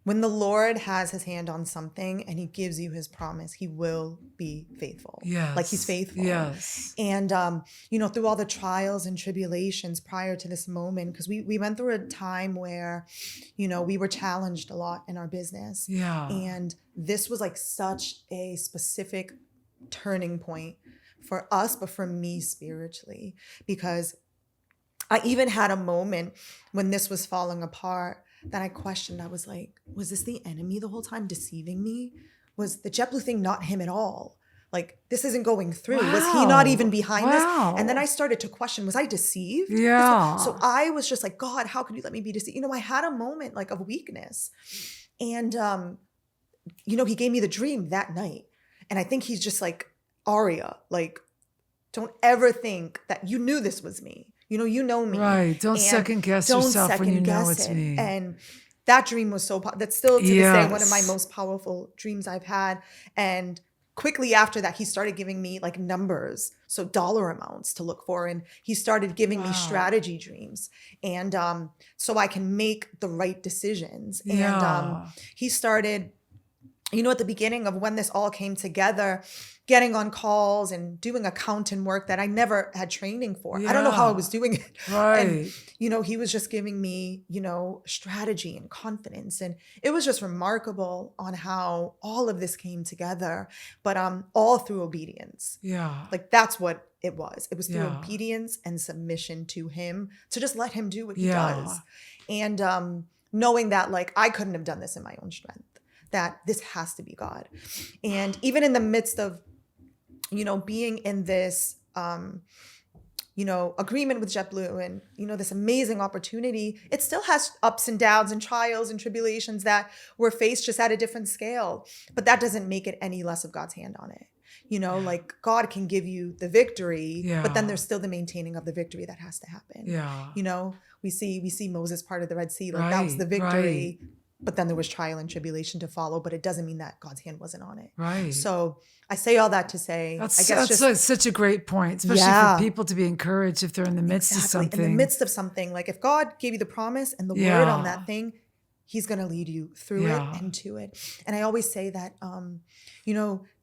when the Lord has his hand on something and he gives you his promise, he will be faithful. Yes. Like, he's faithful. Yes. And, through all the trials and tribulations prior to this moment, because we went through a time where, we were challenged a lot in our business. Yeah. And this was like such a specific turning point for us, but for me spiritually, because I even had a moment when this was falling apart that I questioned. I was like, was this the enemy the whole time deceiving me? Was the JetBlue thing not him at all? Like, this isn't going through. Wow. Was he not even behind Wow. this? And then I started to question, was I deceived? Yeah. So I was just like, God, how could you let me be deceived? I had a moment like of weakness. And, he gave me the dream that night. And I think he's just like, Aria, like, don't ever think that you knew this was me. You know me. Right. Don't second guess yourself when you know it's me. And that dream was that's still to this day one of my most powerful dreams I've had. And quickly after that, he started giving me like numbers, so dollar amounts to look for. And he started giving me strategy dreams. And so I can make the right decisions. Yeah. And he started, at the beginning of when this all came together, getting on calls and doing accountant work that I never had training for. I don't know how I was doing it. Right. And, he was just giving me, strategy and confidence. And it was just remarkable on how all of this came together, but all through obedience. Yeah. Like, that's what it was. It was through Yeah. obedience and submission to him, to just let him do what he Yeah. does. And knowing that, like, I couldn't have done this in my own strength, that this has to be God. And even in the midst of, being in this, agreement with JetBlue and, this amazing opportunity, it still has ups and downs and trials and tribulations that we're faced, just at a different scale. But that doesn't make it any less of God's hand on it. Like, God can give you the victory, but then there's still the maintaining of the victory that has to happen. Yeah. We see Moses part of the Red Sea, like, that was the victory. Right. But then there was trial and tribulation to follow, but it doesn't mean that God's hand wasn't on it. Right. So I say all that to say, that's such a great point, especially for people to be encouraged if they're in the midst of something. In the midst of something, like, if God gave you the promise and the word on that thing, he's going to lead you through it and to it. And I always say that,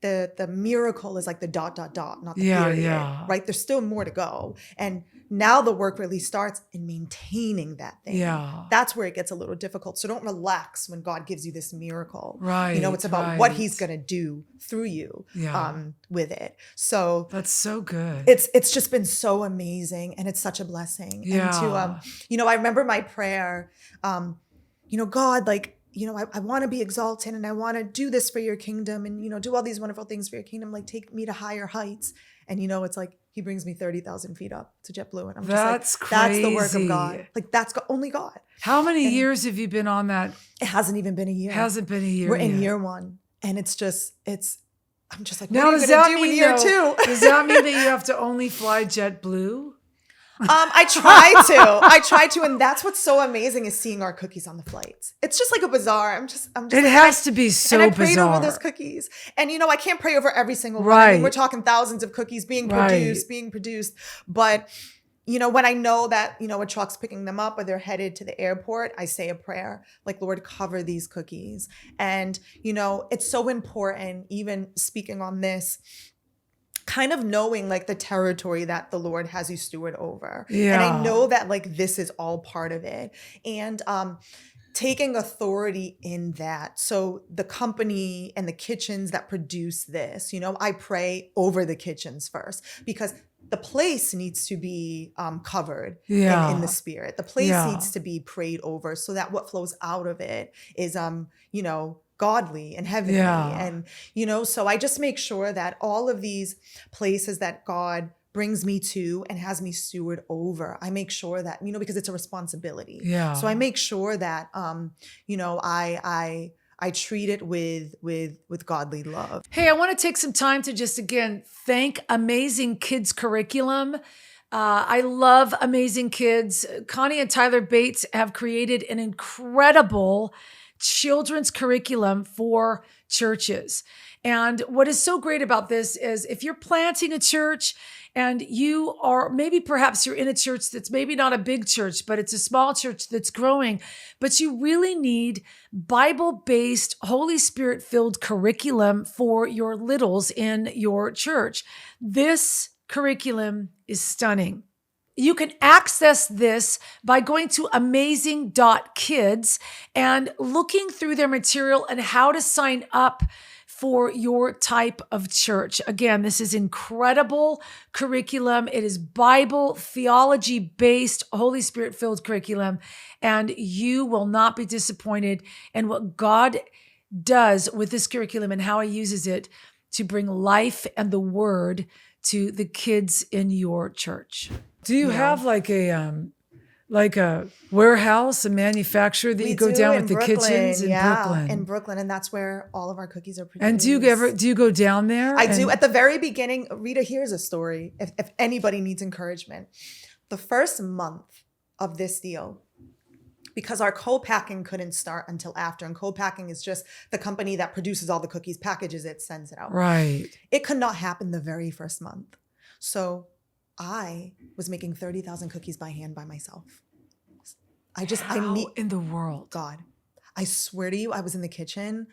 the miracle is like the ... not the period, right? There's still more to go. And now the work really starts in maintaining that thing. Yeah. That's where it gets a little difficult. So don't relax when God gives you this miracle. Right. It's about what he's going to do through you with it. So that's so good. It's just been so amazing. And it's such a blessing. Yeah. And I remember my prayer, God, like, I want to be exalted and I want to do this for your kingdom and, do all these wonderful things for your kingdom, like, take me to higher heights. And, it's like, he brings me 30,000 feet up to JetBlue. And I'm just like, that's the work of God. Like, that's only God. How many years have you been on that? It hasn't even been a year. Hasn't been a year. We're in year one. And I'm just like, now, what are you going to do in year two? Does that mean that you have to only fly JetBlue? I try to, and that's what's so amazing is seeing our cookies on the flights. It's just like a bazaar. I'm just. It has to be so bizarre. And I prayed over those cookies, and I can't pray over every single one. Right. I mean, we're talking thousands of cookies being produced, but when I know that a truck's picking them up or they're headed to the airport, I say a prayer like, Lord, cover these cookies, and it's so important. Even speaking on this, kind of knowing like the territory that the Lord has you steward over. Yeah. And I know that like this is all part of it. And taking authority in that. So the company and the kitchens that produce this, I pray over the kitchens first, because the place needs to be covered in the spirit. The place needs to be prayed over so that what flows out of it is, godly and heavenly. And, so I just make sure that all of these places that God brings me to and has me steward over, I make sure that, because it's a responsibility. Yeah. So I make sure that, I treat it with godly love. Hey, I want to take some time to just, again, thank Amazing Kids Curriculum. I love Amazing Kids. Connie and Tyler Bates have created an incredible children's curriculum for churches. And what is so great about this is if you're planting a church and you are, maybe perhaps you're in a church that's maybe not a big church, but it's a small church that's growing, but you really need Bible-based, Holy Spirit-filled curriculum for your littles in your church. This curriculum is stunning. You can access this by going to amazing.kids and looking through their material and how to sign up for your type of church. Again, this is incredible curriculum. It is Bible, theology-based, Holy Spirit-filled curriculum, and you will not be disappointed in what God does with this curriculum and how he uses it to bring life and the word to the kids in your church. Do you have like a warehouse, a manufacturer that you go down with the kitchens in Brooklyn? In Brooklyn, and that's where all of our cookies are produced. And do you go down there? I do. At the very beginning, Rita, here's a story. If anybody needs encouragement, the first month of this deal, because our co-packing couldn't start until after, and co-packing is just the company that produces all the cookies, packages it, sends it out. Right. It could not happen the very first month. So I was making 30,000 cookies by hand by myself. How in the world? God, I swear to you, I was in the kitchen.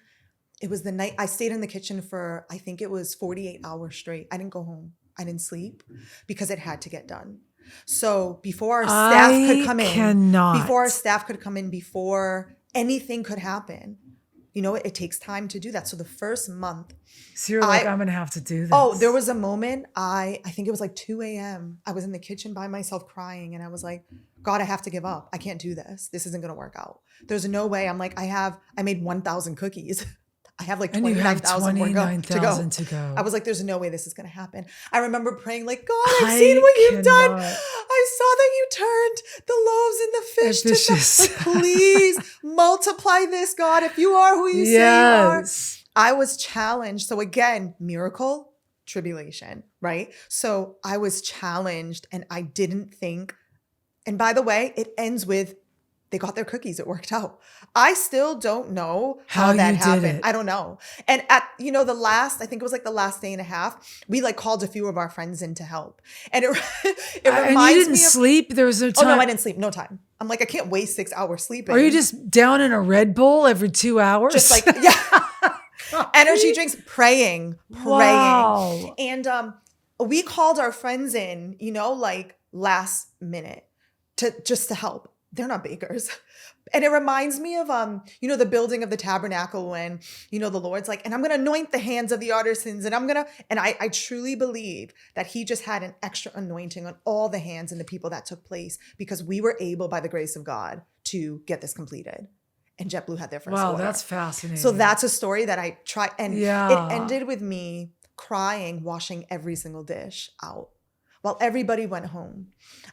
It was the night I stayed in the kitchen for, I think it was 48 hours straight. I didn't go home. I didn't sleep because it had to get done. So before our staff could come in, before anything could happen, you know, it takes time to do that. So the first month. So you're like, I'm going to have to do this. Oh, there was a moment, I think it was like 2 a.m. I was in the kitchen by myself crying, and I was like, God, I have to give up. I can't do this. This isn't going to work out. There's no way. I'm like, I made 1,000 cookies. I have like 29,000 to go. I was like, there's no way this is going to happen. I remember praying like, God, I've seen what you've done. I saw that you turned the loaves and the fish to dust. Please multiply this, God, if you are who you say you are. I was challenged. So again, miracle, tribulation, right? So I was challenged and I didn't think, and by the way, it ends with they got their cookies. It worked out. I still don't know how that happened. I don't know. And at, I think it was like the last day and a half, we like called a few of our friends in to help. And it reminds me of— And you didn't sleep? There was no time? Oh no, I didn't sleep. No time. I'm like, I can't waste 6 hours sleeping. Are you just down in a Red Bull every 2 hours? Just like, yeah. Energy drinks, praying. Wow. And we called our friends in, like last minute just to help. They're not bakers. And it reminds me of, the building of the tabernacle when, the Lord's like, and I'm going to anoint the hands of the artisans, and I truly believe that he just had an extra anointing on all the hands and the people that took place because we were able, by the grace of God, to get this completed. And JetBlue had their first order. Wow, that's fascinating. So that's a story that I try, and it ended with me crying, washing every single dish out. While everybody went home,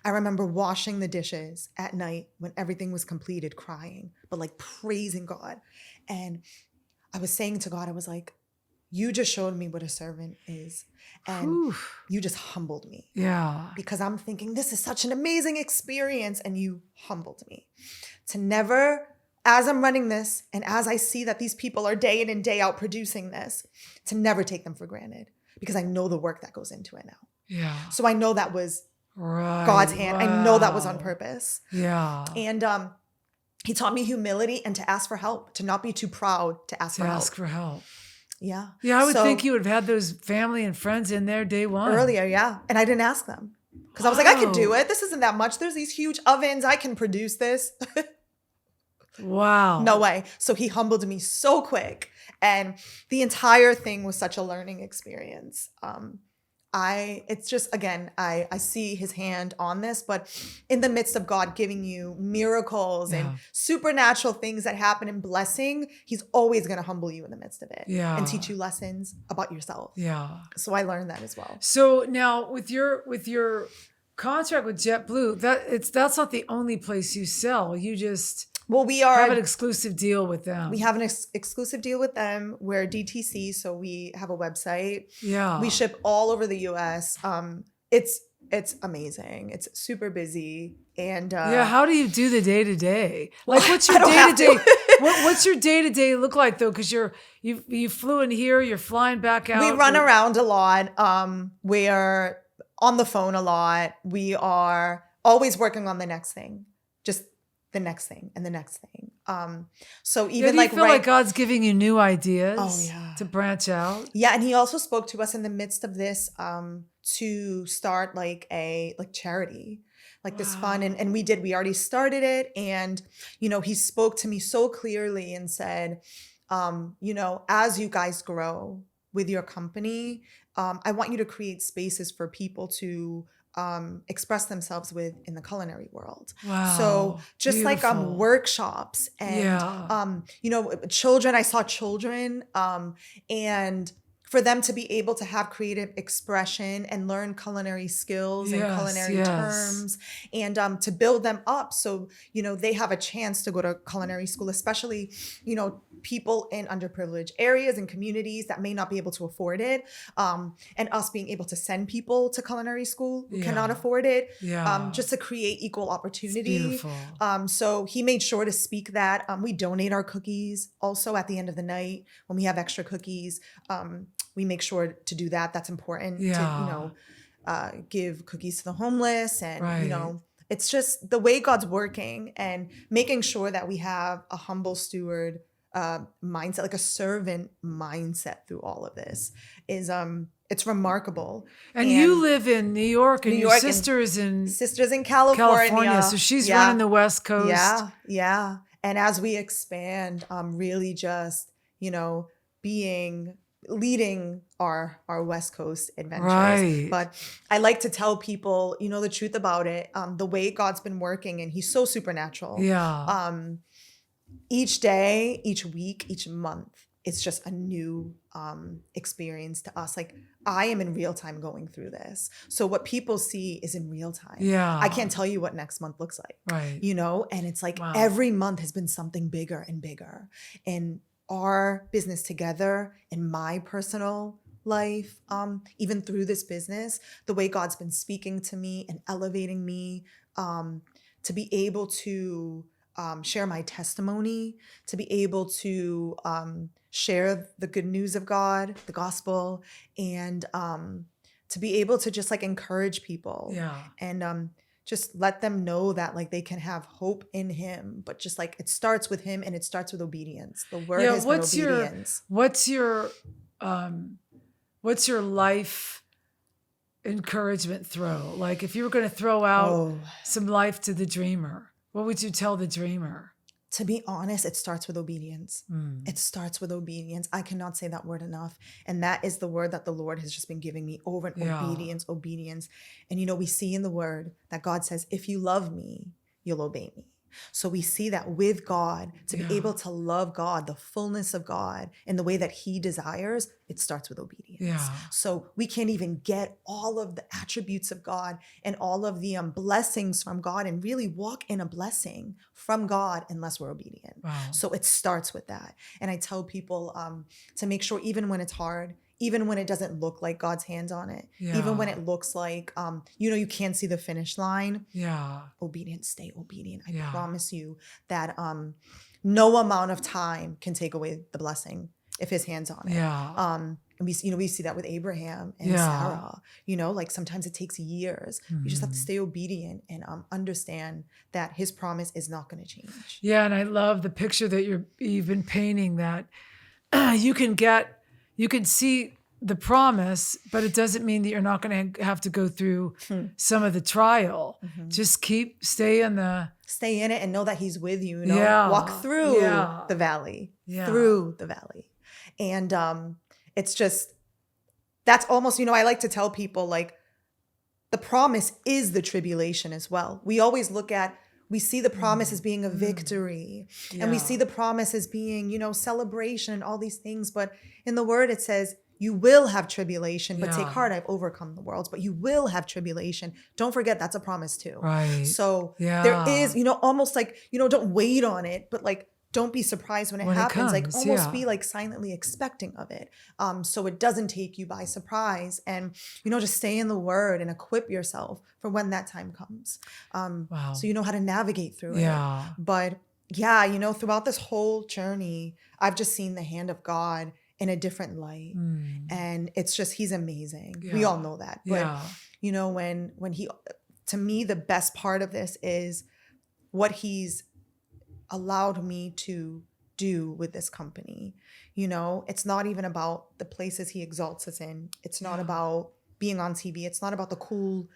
I remember washing the dishes at night when everything was completed, crying, but like praising God. And I was saying to God, I was like, you just showed me what a servant is. And you just humbled me. Yeah. Because I'm thinking, this is such an amazing experience. And you humbled me to never, as I'm running this, and as I see that these people are day in and day out producing this, to never take them for granted. Because I know the work that goes into it now. Yeah. So I know that was God's hand. Wow. I know that was on purpose. Yeah. And he taught me humility and to ask for help, to not be too proud to ask for help. Yeah. Yeah, I would think you would have had those family and friends in there day one. Earlier, yeah. And I didn't ask them. Because I was like, I can do it. This isn't that much. There's these huge ovens. I can produce this. Wow. No way. So he humbled me so quick. And the entire thing was such a learning experience. It's just, again, I see his hand on this, but in the midst of God giving you miracles and supernatural things that happen in blessing, he's always going to humble you in the midst of it and teach you lessons about yourself. Yeah. So I learned that as well. So now with your contract with JetBlue, that's not the only place you sell. You just have an exclusive deal with them. We have an exclusive deal with them. We're DTC, so we have a website. Yeah. We ship all over the U.S. It's It's amazing. It's super busy. And how do you do the day to day? Like, what's I your don't day have to day? What's your day to day look like though? Because you flew in here, you're flying back out. we run around a lot. We're on the phone a lot. We are always working on the next thing, just the next thing and the next thing. So even do you feel like God's giving you new ideas to branch out? Yeah, and he also spoke to us in the midst of this to start like a charity, like this fun, and we already started it, and he spoke to me so clearly and said, as you guys grow with your company, I want you to create spaces for people to express themselves with in the culinary world. Wow. So just Beautiful. like workshops and children, I saw children and for them to be able to have creative expression and learn culinary skills and culinary terms and to build them up so they have a chance to go to culinary school, especially people in underprivileged areas and communities that may not be able to afford it, and us being able to send people to culinary school who cannot afford it, just to create equal opportunity. So he made sure to speak that. We donate our cookies also at the end of the night when we have extra cookies. We make sure to do that. That's important to give cookies to the homeless, and it's just the way God's working and making sure that we have a humble steward mindset, like a servant mindset through all of this is it's remarkable. And you live in New York, and your sister's in California. So she's running the West Coast. Yeah. And as we expand, really just leading our West Coast adventures. Right. But I like to tell people, the truth about it, the way God's been working, and he's so supernatural. Yeah. Each day, each week, each month, it's just a new experience to us. Like I am in real time going through this. So what people see is in real time. Yeah. I can't tell you what next month looks like. Right. And it's like every month has been something bigger and bigger. And our business together, in my personal life, even through this business, the way God's been speaking to me and elevating me, to be able to share my testimony, to be able to share the good news of God, the gospel, and to be able to just like encourage people and just let them know that like they can have hope in him, but just like it starts with him and it starts with obedience. The word has been obedience. What's your life encouragement throw? Like if you were going to throw out some life to the dreamer, what would you tell the dreamer? To be honest, it starts with obedience. It starts with obedience. I cannot say that word enough. And that is the word that the Lord has just been giving me over and obedience. And we see in the word that God says, if you love me, you'll obey me. So we see that with God, to be able to love God, the fullness of God in the way that he desires, it starts with obedience. Yeah. So we can't even get all of the attributes of God and all of the blessings from God and really walk in a blessing from God unless we're obedient. Wow. So it starts with that. And I tell people to make sure, even when it's hard, even when it doesn't look like God's hands on it, even when it looks like, you can't see the finish line. Obedience, stay obedient. I promise you that no amount of time can take away the blessing if his hand's on it. And we see that with Abraham and Sarah, like sometimes it takes years. You just have to stay obedient and understand that his promise is not going to change. Yeah. And I love the picture that you've been painting, that you can see the promise, but it doesn't mean that you're not going to have to go through some of the trial. Just stay in it and know that he's with you. Walk through the valley, And it's just, that's almost, I like to tell people like the promise is the tribulation as well. We always we see the promise as being a victory, and we see the promise as being, celebration and all these things. But in the word, it says, you will have tribulation, but take heart, I've overcome the world. But you will have tribulation. Don't forget, that's a promise too. Right. So there is, almost like, don't wait on it, but like don't be surprised when it When it happens. Like comes, almost yeah. be like silently expecting of it. So it doesn't take you by surprise. And, just stay in the word and equip yourself for when that time comes. Wow. So you know how to navigate through it. Yeah. But yeah, throughout this whole journey, I've just seen the hand of God in a different light. And it's just, he's amazing. We Yeah. all know that. But, Yeah. when he, to me, the best part of this is what he's allowed me to do with this company. It's not even about the places he exalts us in. It's not about being on TV. It's not about the cool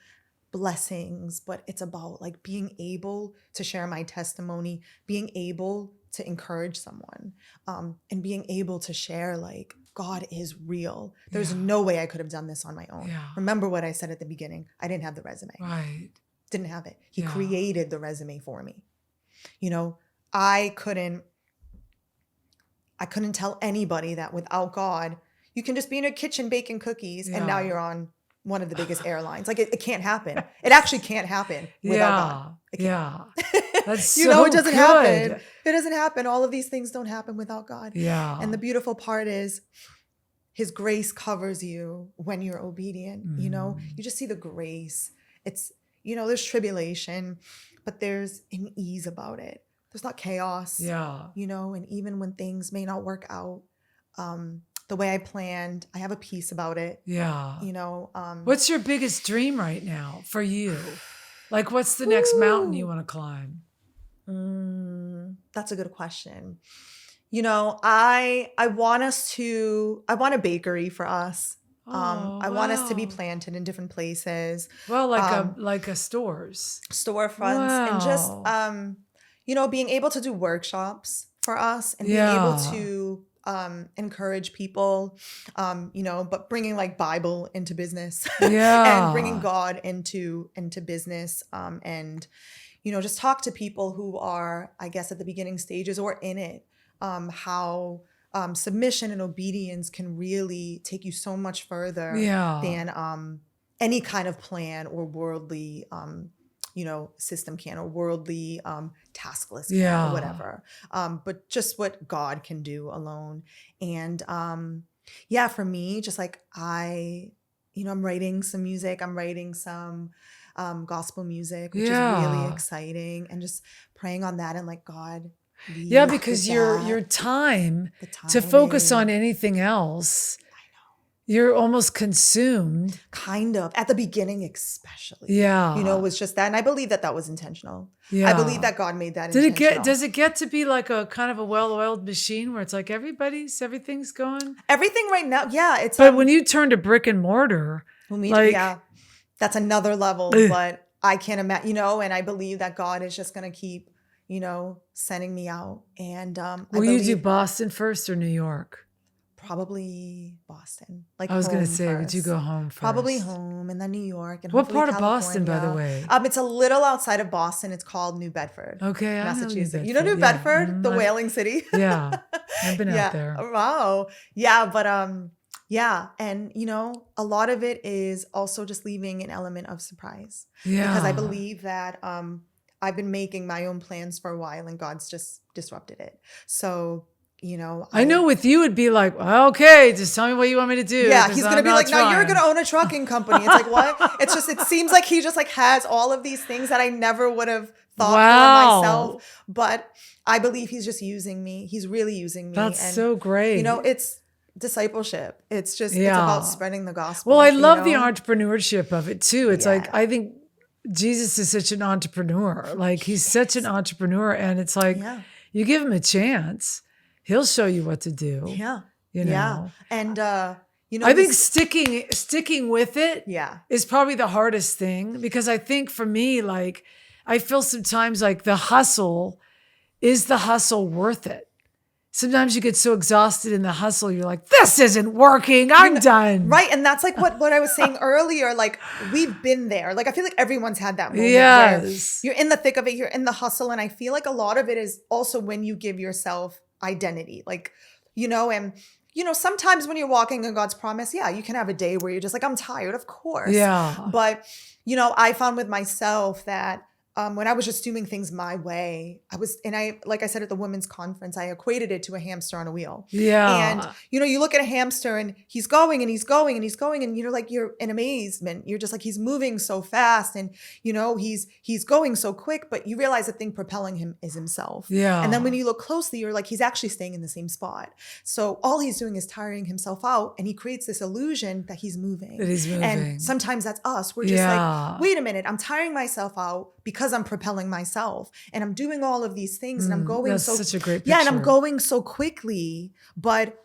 blessings, but it's about like being able to share my testimony, being able to encourage someone, and being able to share like God is real. There's no way I could have done this on my own. Yeah. Remember what I said at the beginning. I didn't have the resume. Right. Didn't have it. He Yeah. created the resume for me. I couldn't tell anybody that without God, you can just be in a kitchen baking cookies and now you're on one of the biggest airlines. Like it can't happen. It actually can't happen without God. It can't. Yeah. That's so It doesn't good. happen. It doesn't happen. All of these things don't happen without God. Yeah. And the beautiful part is his grace covers you when you're obedient. You just see the grace. It's, there's tribulation, but there's an ease about it. There's not chaos. Yeah. And even when things may not work out the way I planned, I have a peace about it. Yeah. What's What's your biggest dream right now for you? Like, what's the next mountain you want to climb? That's a good question. I want a bakery for us. I want us to be planted in different places. Well, like a stores. Storefronts and just, being able to do workshops for us and being able to encourage people, but bringing like Bible into business and bringing God into business, and, just talk to people who are, I guess, at the beginning stages or in it, how submission and obedience can really take you so much further than any kind of plan or worldly system can, or worldly task list can, or whatever. But just what God can do alone. And for me, just like I'm writing some music. I'm writing some gospel music, which is really exciting, and just praying on that and like God. Yeah, because your time to focus on anything else, you're almost consumed. Kind of. At the beginning, especially. Yeah. It was just that. And I believe that was intentional. Yeah. I believe that God made that intentional. Does it get to be like a kind of a well-oiled machine where it's like everything's going? Everything right now, yeah. It's But when you turn to brick and mortar, that's another level. But I can't imagine, and I believe that God is just going to keep, sending me out. And will you do Boston first or New York? Probably Boston. Like I was going to home say, first. would you go home first? Probably home, and then New York, and what part hopefully of Boston, by the California. way? It's a little outside of Boston. It's called New Bedford. Okay, Massachusetts. I know New You know New Bedford? Bedford, the whaling city. Yeah, I've been out there. Wow. Yeah, but and a lot of it is also just leaving an element of surprise. Yeah, because I believe that I've been making my own plans for a while, and God's just disrupted it. So. I know with you it'd be like, okay, just tell me what you want me to do. Yeah, he's going to be like, no, you're going to own a trucking company. It's like, what? It seems like he just like has all of these things that I never would have thought for myself. But I believe he's just using me. He's really using me. That's so great. It's discipleship. It's just, it's about spreading the gospel. Well, I love the entrepreneurship of it too. It's like, Yeah. I think Jesus is such an entrepreneur. Like he's such an entrepreneur, and it's like, you give him a chance, he'll show you what to do. Yeah. Yeah. And, I think sticking with it is probably the hardest thing, because I think for me, like, I feel sometimes like is the hustle worth it? Sometimes you get so exhausted in the hustle, you're like, this isn't working. I'm done. Right. And that's like what I was saying earlier. Like, we've been there. Like, I feel like everyone's had that moment where you're in the thick of it, you're in the hustle. And I feel like a lot of it is also when you give yourself identity. Like, sometimes when you're walking in God's promise, you can have a day where you're just like, I'm tired, of course. Yeah. But, I found with myself that when I was just doing things my way, like I said at the women's conference, I equated it to a hamster on a wheel. Yeah. And, you look at a hamster and he's going and he's going and he's going and, you're in amazement. You're just like, he's moving so fast and, he's going so quick, but you realize the thing propelling him is himself. Yeah. And then when you look closely, you're like, he's actually staying in the same spot. So all he's doing is tiring himself out, and he creates this illusion that he's moving. And sometimes that's us. We're just like, wait a minute, I'm tiring myself out because I'm propelling myself and I'm doing all of these things and I'm going that's so such a great picture. Yeah, and I'm going so quickly, but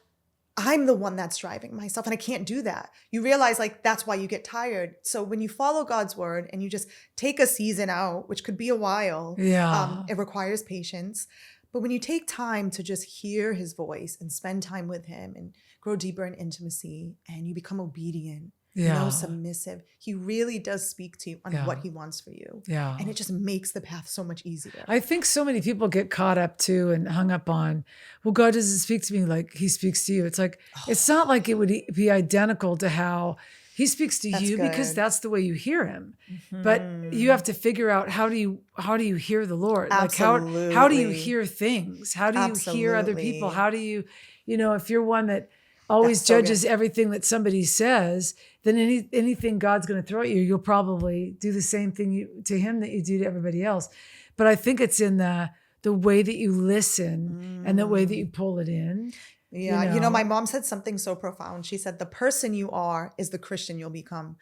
I'm the one that's driving myself and I can't do that. You realize like that's why you get tired. So when you follow God's word and you just take a season out, which could be a while, it requires patience. But when you take time to just hear his voice and spend time with him and grow deeper in intimacy and you become obedient, submissive, he really does speak to you on what he wants for you. Yeah. And it just makes the path so much easier. I think so many people get caught up too and hung up on, well, God doesn't speak to me like he speaks to you. It's like, it's not like it would be identical to how he speaks to you because that's the way you hear him. Mm-hmm. But you have to figure out how do you hear the Lord? Absolutely. Like how do you hear things? How do you hear other people? How do you, if you're one that always judges everything that somebody says, then anything God's going to throw at you, you'll probably do the same thing to him that you do to everybody else. But I think it's in the way that you listen and the way that you pull it in. Yeah. My mom said something so profound. She said, the person you are is the Christian you'll become.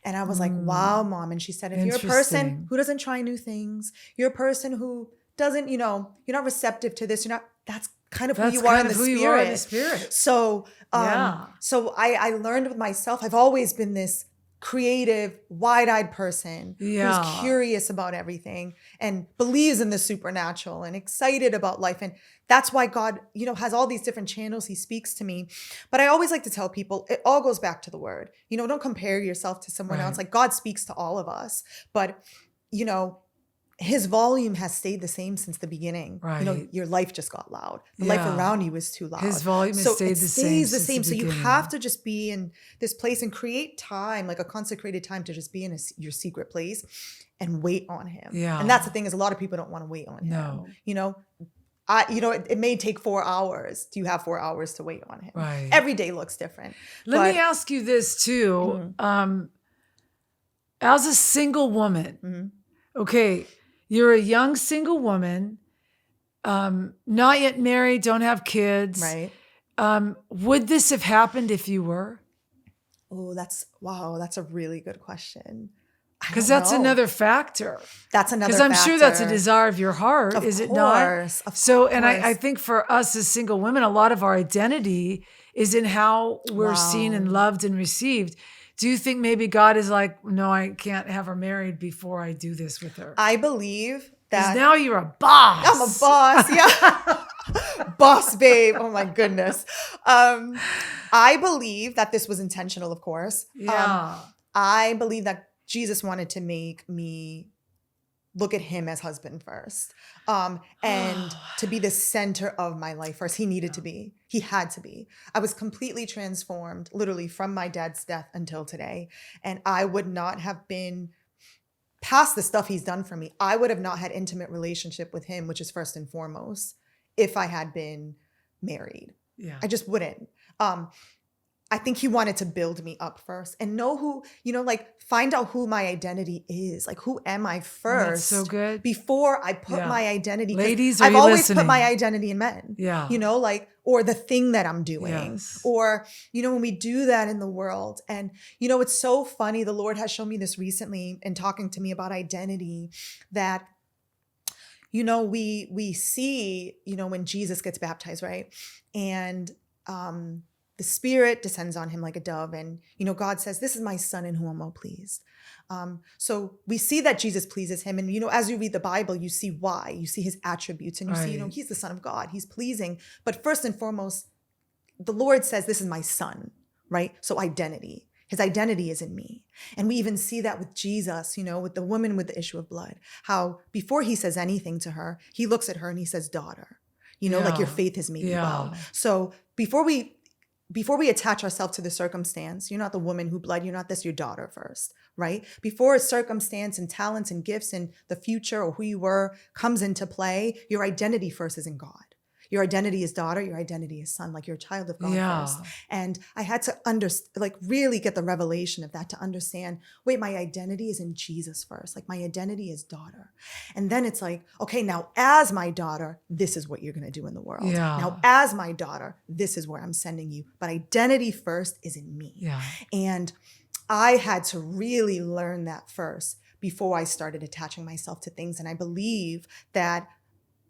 And I was like, wow, Mom. And she said, if you're a person who doesn't try new things, you're a person who doesn't, you're not receptive to this. That's kind of who you are in the spirit. So, so I learned with myself, I've always been this creative, wide-eyed person who's curious about everything and believes in the supernatural and excited about life. And that's why God, has all these different channels he speaks to me. But I always like to tell people, it all goes back to the word. Don't compare yourself to someone else. Like God speaks to all of us. But, his volume has stayed the same since the beginning. Right. Your life just got loud. The life around you is too loud. His volume has stayed the same. The same. So you have to just be in this place and create time, like a consecrated time to just be in your secret place and wait on him. Yeah. And that's the thing is a lot of people don't want to wait on him. It may take 4 hours. Do you have 4 hours to wait on him? Right. Every day looks different. Let me ask you this too. As a single woman, okay, you're a young single woman, not yet married, don't have kids. Right. Would this have happened if you were? Oh, that's a really good question. Because that's another factor. That's another factor. Because I'm sure that's a desire of your heart, is it not? Of course. And I think for us as single women, a lot of our identity is in how we're seen and loved and received. Do you think maybe God is like, no, I can't have her married before I do this with her? I believe that. Now you're a boss. I'm a boss. Yeah. Boss babe. Oh my goodness. I believe that this was intentional, of course. Yeah. I believe that Jesus wanted to make me look at him as husband first. And to be the center of my life first. He needed to be. He had to be. I was completely transformed, literally from my dad's death until today. And I would not have been past the stuff he's done for me. I would have not had intimate relationship with him, which is first and foremost, if I had been married. Yeah. I just wouldn't. I think he wanted to build me up first and know who, find out who my identity is. Like, who am I first? That's so good. Before I put my identity. Ladies, I've always put my identity in men. Yeah. Or the thing that I'm doing. Yes. Or, when we do that in the world. And, it's so funny. The Lord has shown me this recently in talking to me about identity that, we see, when Jesus gets baptized, right? And, the Spirit descends on him like a dove. And, God says, this is my son in whom I'm well pleased. So we see that Jesus pleases him. And, as you read the Bible, you see why. You see his attributes and you see, he's the Son of God. He's pleasing. But first and foremost, the Lord says, this is my son, right? So identity. His identity is in me. And we even see that with Jesus, with the woman with the issue of blood, how before he says anything to her, he looks at her and he says, daughter, like your faith has made you well. So before we before we attach ourselves to the circumstance, you're not the woman who bled, you're not this, your daughter first, right? Before a circumstance and talents and gifts and the future or who you were comes into play, your identity first is in God. Your identity is daughter, your identity is son, like you're a child of God first. And I had to really get the revelation of that to understand, wait, my identity is in Jesus first. Like my identity is daughter. And then it's like, okay, now as my daughter, this is what you're going to do in the world. Yeah. Now as my daughter, this is where I'm sending you. But identity first is in me. Yeah. And I had to really learn that first before I started attaching myself to things. And I believe that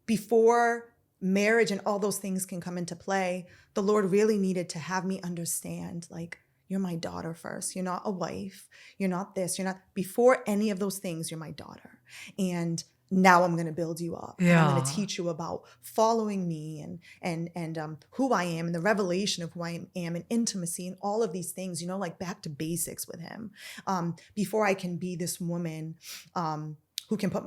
before marriage and all those things can come into play, the Lord really needed to have me understand, like, you're my daughter first. You're not a wife. You're not this. You're not, before any of those things, you're my daughter. And now I'm going to build you up. Yeah. I'm going to teach you about following me and who I am and the revelation of who I am and intimacy and all of these things, like back to basics with him. Before I can be this woman who can put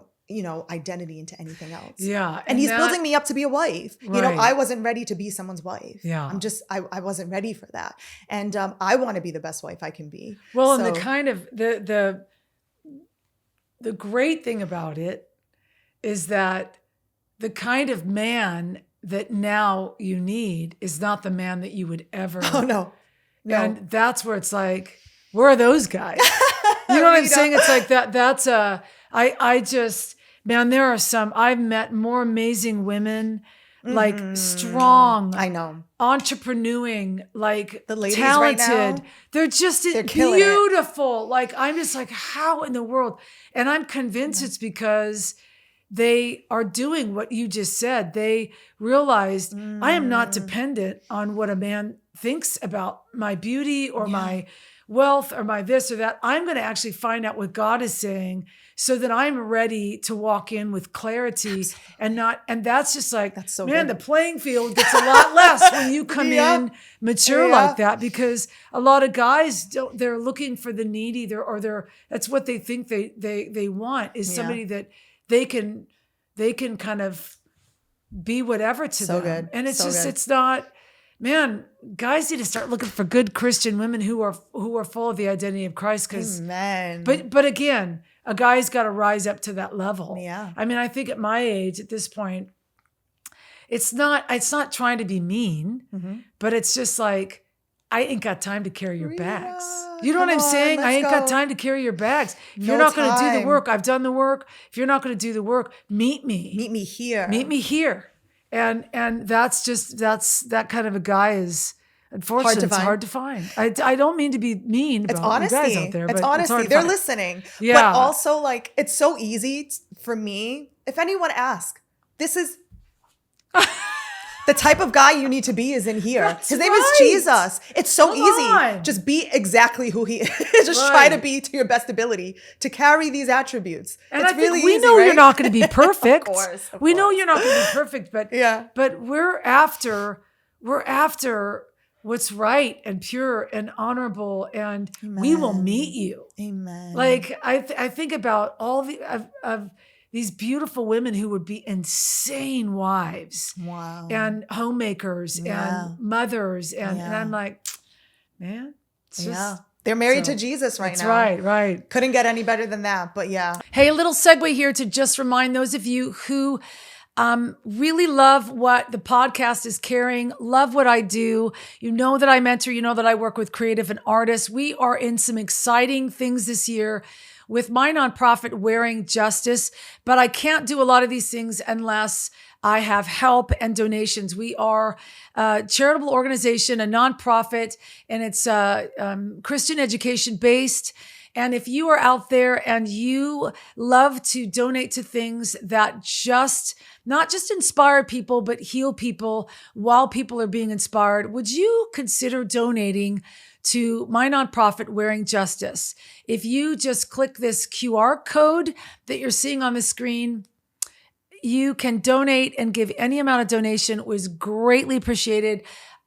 identity into anything else. Yeah. And he's building me up to be a wife. Right. I wasn't ready to be someone's wife. Yeah. I wasn't ready for that. And I want to be the best wife I can be. Well, and the kind of, the great thing about it is that the kind of man that now you need is not the man that you would ever. Oh, no. And that's where it's like, where are those guys? You know what I'm saying? It's like that's man, there are I've met more amazing women, like strong. I know. Entrepreneuring, like the ladies talented. Right now, they're beautiful. Like, I'm just like, how in the world? And I'm convinced it's because they are doing what you just said. They realized I am not dependent on what a man thinks about my beauty or my wealth or my this or that. I'm going to actually find out what God is saying so that I'm ready to walk in with clarity. Absolutely. And that's just like, that's so man, good. The playing field gets a lot less when you come in mature like that, because a lot of guys they're looking for the needy that's what they think they want is somebody that they can kind of be whatever to them. Good. And it's it's not, man, guys need to start looking for good Christian women who are full of the identity of Christ. But again, a guy's got to rise up to that level. Yeah. I mean, I think at my age, at this point, it's not trying to be mean, but it's just like, I ain't got time to carry your bags. You know what I'm saying? I ain't got time to carry your bags. If you're not going to do the work, I've done the work. If you're not going to do the work, meet me. Meet me here. Meet me here. And that's that kind of a guy is, unfortunately, it's hard to find. I don't mean to be mean about you guys out there. It's honesty. They're listening. Yeah. But also, like, it's so easy for me. If anyone asks, this is the type of guy you need to be is in here. His name is Jesus. It's so easy. Just be exactly who he is. Just try to be to your best ability to carry these attributes. And it's I think really we easy, know right? you're not going to be perfect. Of course. We know you're not going to be perfect, but we're after what's right and pure and honorable, and we will meet you. Amen. Like I think about all of these beautiful women who would be insane wives, and homemakers and mothers, and I'm like, man, it's just. They're married to Jesus right now. That's right. Couldn't get any better than that, but yeah. Hey, a little segue here to just remind those of you who really love what the podcast is carrying, love what I do. You know that I mentor, you know that I work with creative and artists. We are in some exciting things this year with my nonprofit, Wearing Justice, but I can't do a lot of these things unless I have help and donations. We are a charitable organization, a nonprofit, and it's Christian education based. And if you are out there and you love to donate to things that not just inspire people, but heal people while people are being inspired, would you consider donating to my nonprofit, Wearing Justice? If you just click this QR code that you're seeing on the screen, you can donate and give any amount of donation. It was greatly appreciated.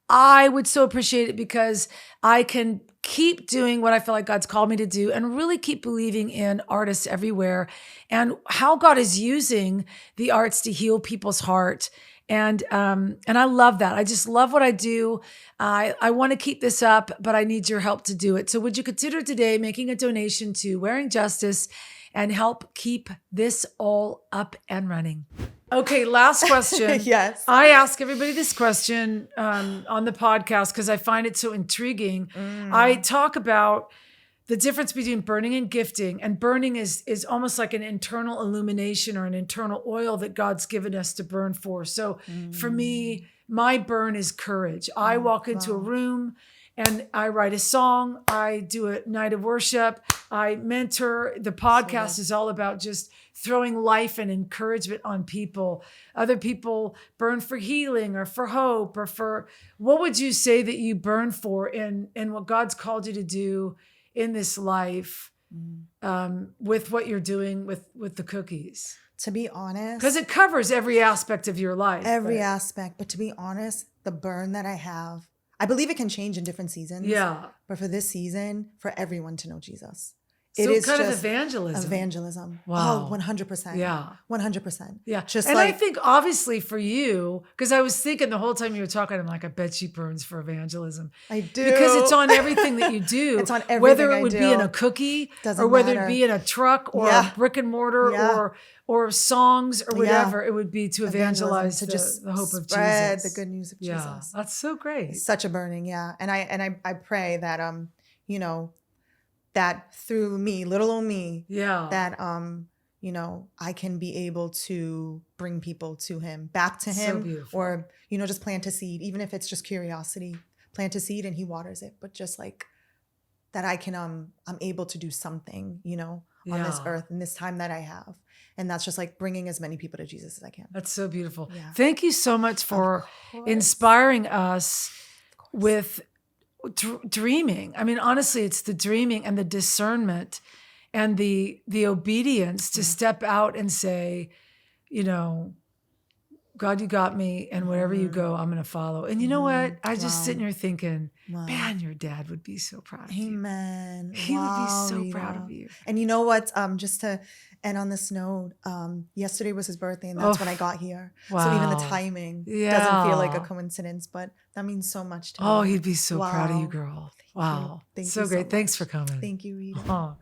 I would so appreciate it because I can keep doing what I feel like God's called me to do and really keep believing in artists everywhere and how God is using the arts to heal people's heart. And I love that. I just love what I do. I want to keep this up, but I need your help to do it. So would you consider today making a donation to Wearing Justice and help keep this all up and running? Okay, last question. Yes. I ask everybody this question on the podcast because I find it so intriguing. I talk about the difference between burning and gifting. And burning is almost like an internal illumination or an internal oil that God's given us to burn for. So for me, my burn is courage. I walk into a room and I write a song. I do a night of worship. I mentor. The podcast is all about just throwing life and encouragement on people. Other people burn for healing or for hope or for, what would you say that you burn for in what God's called you to do in this life with what you're doing with the cookies? To be honest. Because it covers every aspect of your life. Every aspect. But to be honest, the burn that I have, I believe it can change in different seasons. Yeah. But for this season, for everyone to know Jesus. So It is kind of just evangelism. Evangelism. Wow. Oh, 100%. Yeah. 100%. Yeah. Just and like, I think obviously for you, because I was thinking the whole time you were talking, I'm like, I bet she burns for evangelism. I do. Because it's on everything that you do. It's on everything whether it I would do. be in a cookie Doesn't or whether matter. it be in a truck or Yeah. a brick and mortar Yeah. or songs or whatever, Yeah. it would be to evangelize to just the hope of spread Jesus. the good news of Yeah. Jesus. That's so great. Such a burning, yeah. And I pray that you know, that through me, little old me, Yeah. that you know, I can be able to bring people to him, back to So him, beautiful. or, you know, just plant a seed, even if it's just curiosity, plant a seed and he waters it, but just like that I can, I'm able to do something, you know, on this Yeah. earth in this time that I have. And that's just like bringing as many people to Jesus as I can. That's so beautiful. Yeah. Thank you so much for course. inspiring us with dreaming. I mean, honestly, it's the dreaming and the discernment and the obedience to step out and say, you know, God, you got me, and wherever you go, I'm going to follow. And you know what? I just sitting here thinking, man, your dad would be so proud of you. Amen. He would be so Rita. proud of you. And you know what? Just to end on this note, yesterday was his birthday, and that's when I got here. So even the Wow. timing Yeah. doesn't feel like a coincidence, but that means so much to me. Oh, he'd be so proud of you, Wow. girl. Thank you. Wow. Thank so you so great. Thanks much. for coming. Thank you, Rita. Oh.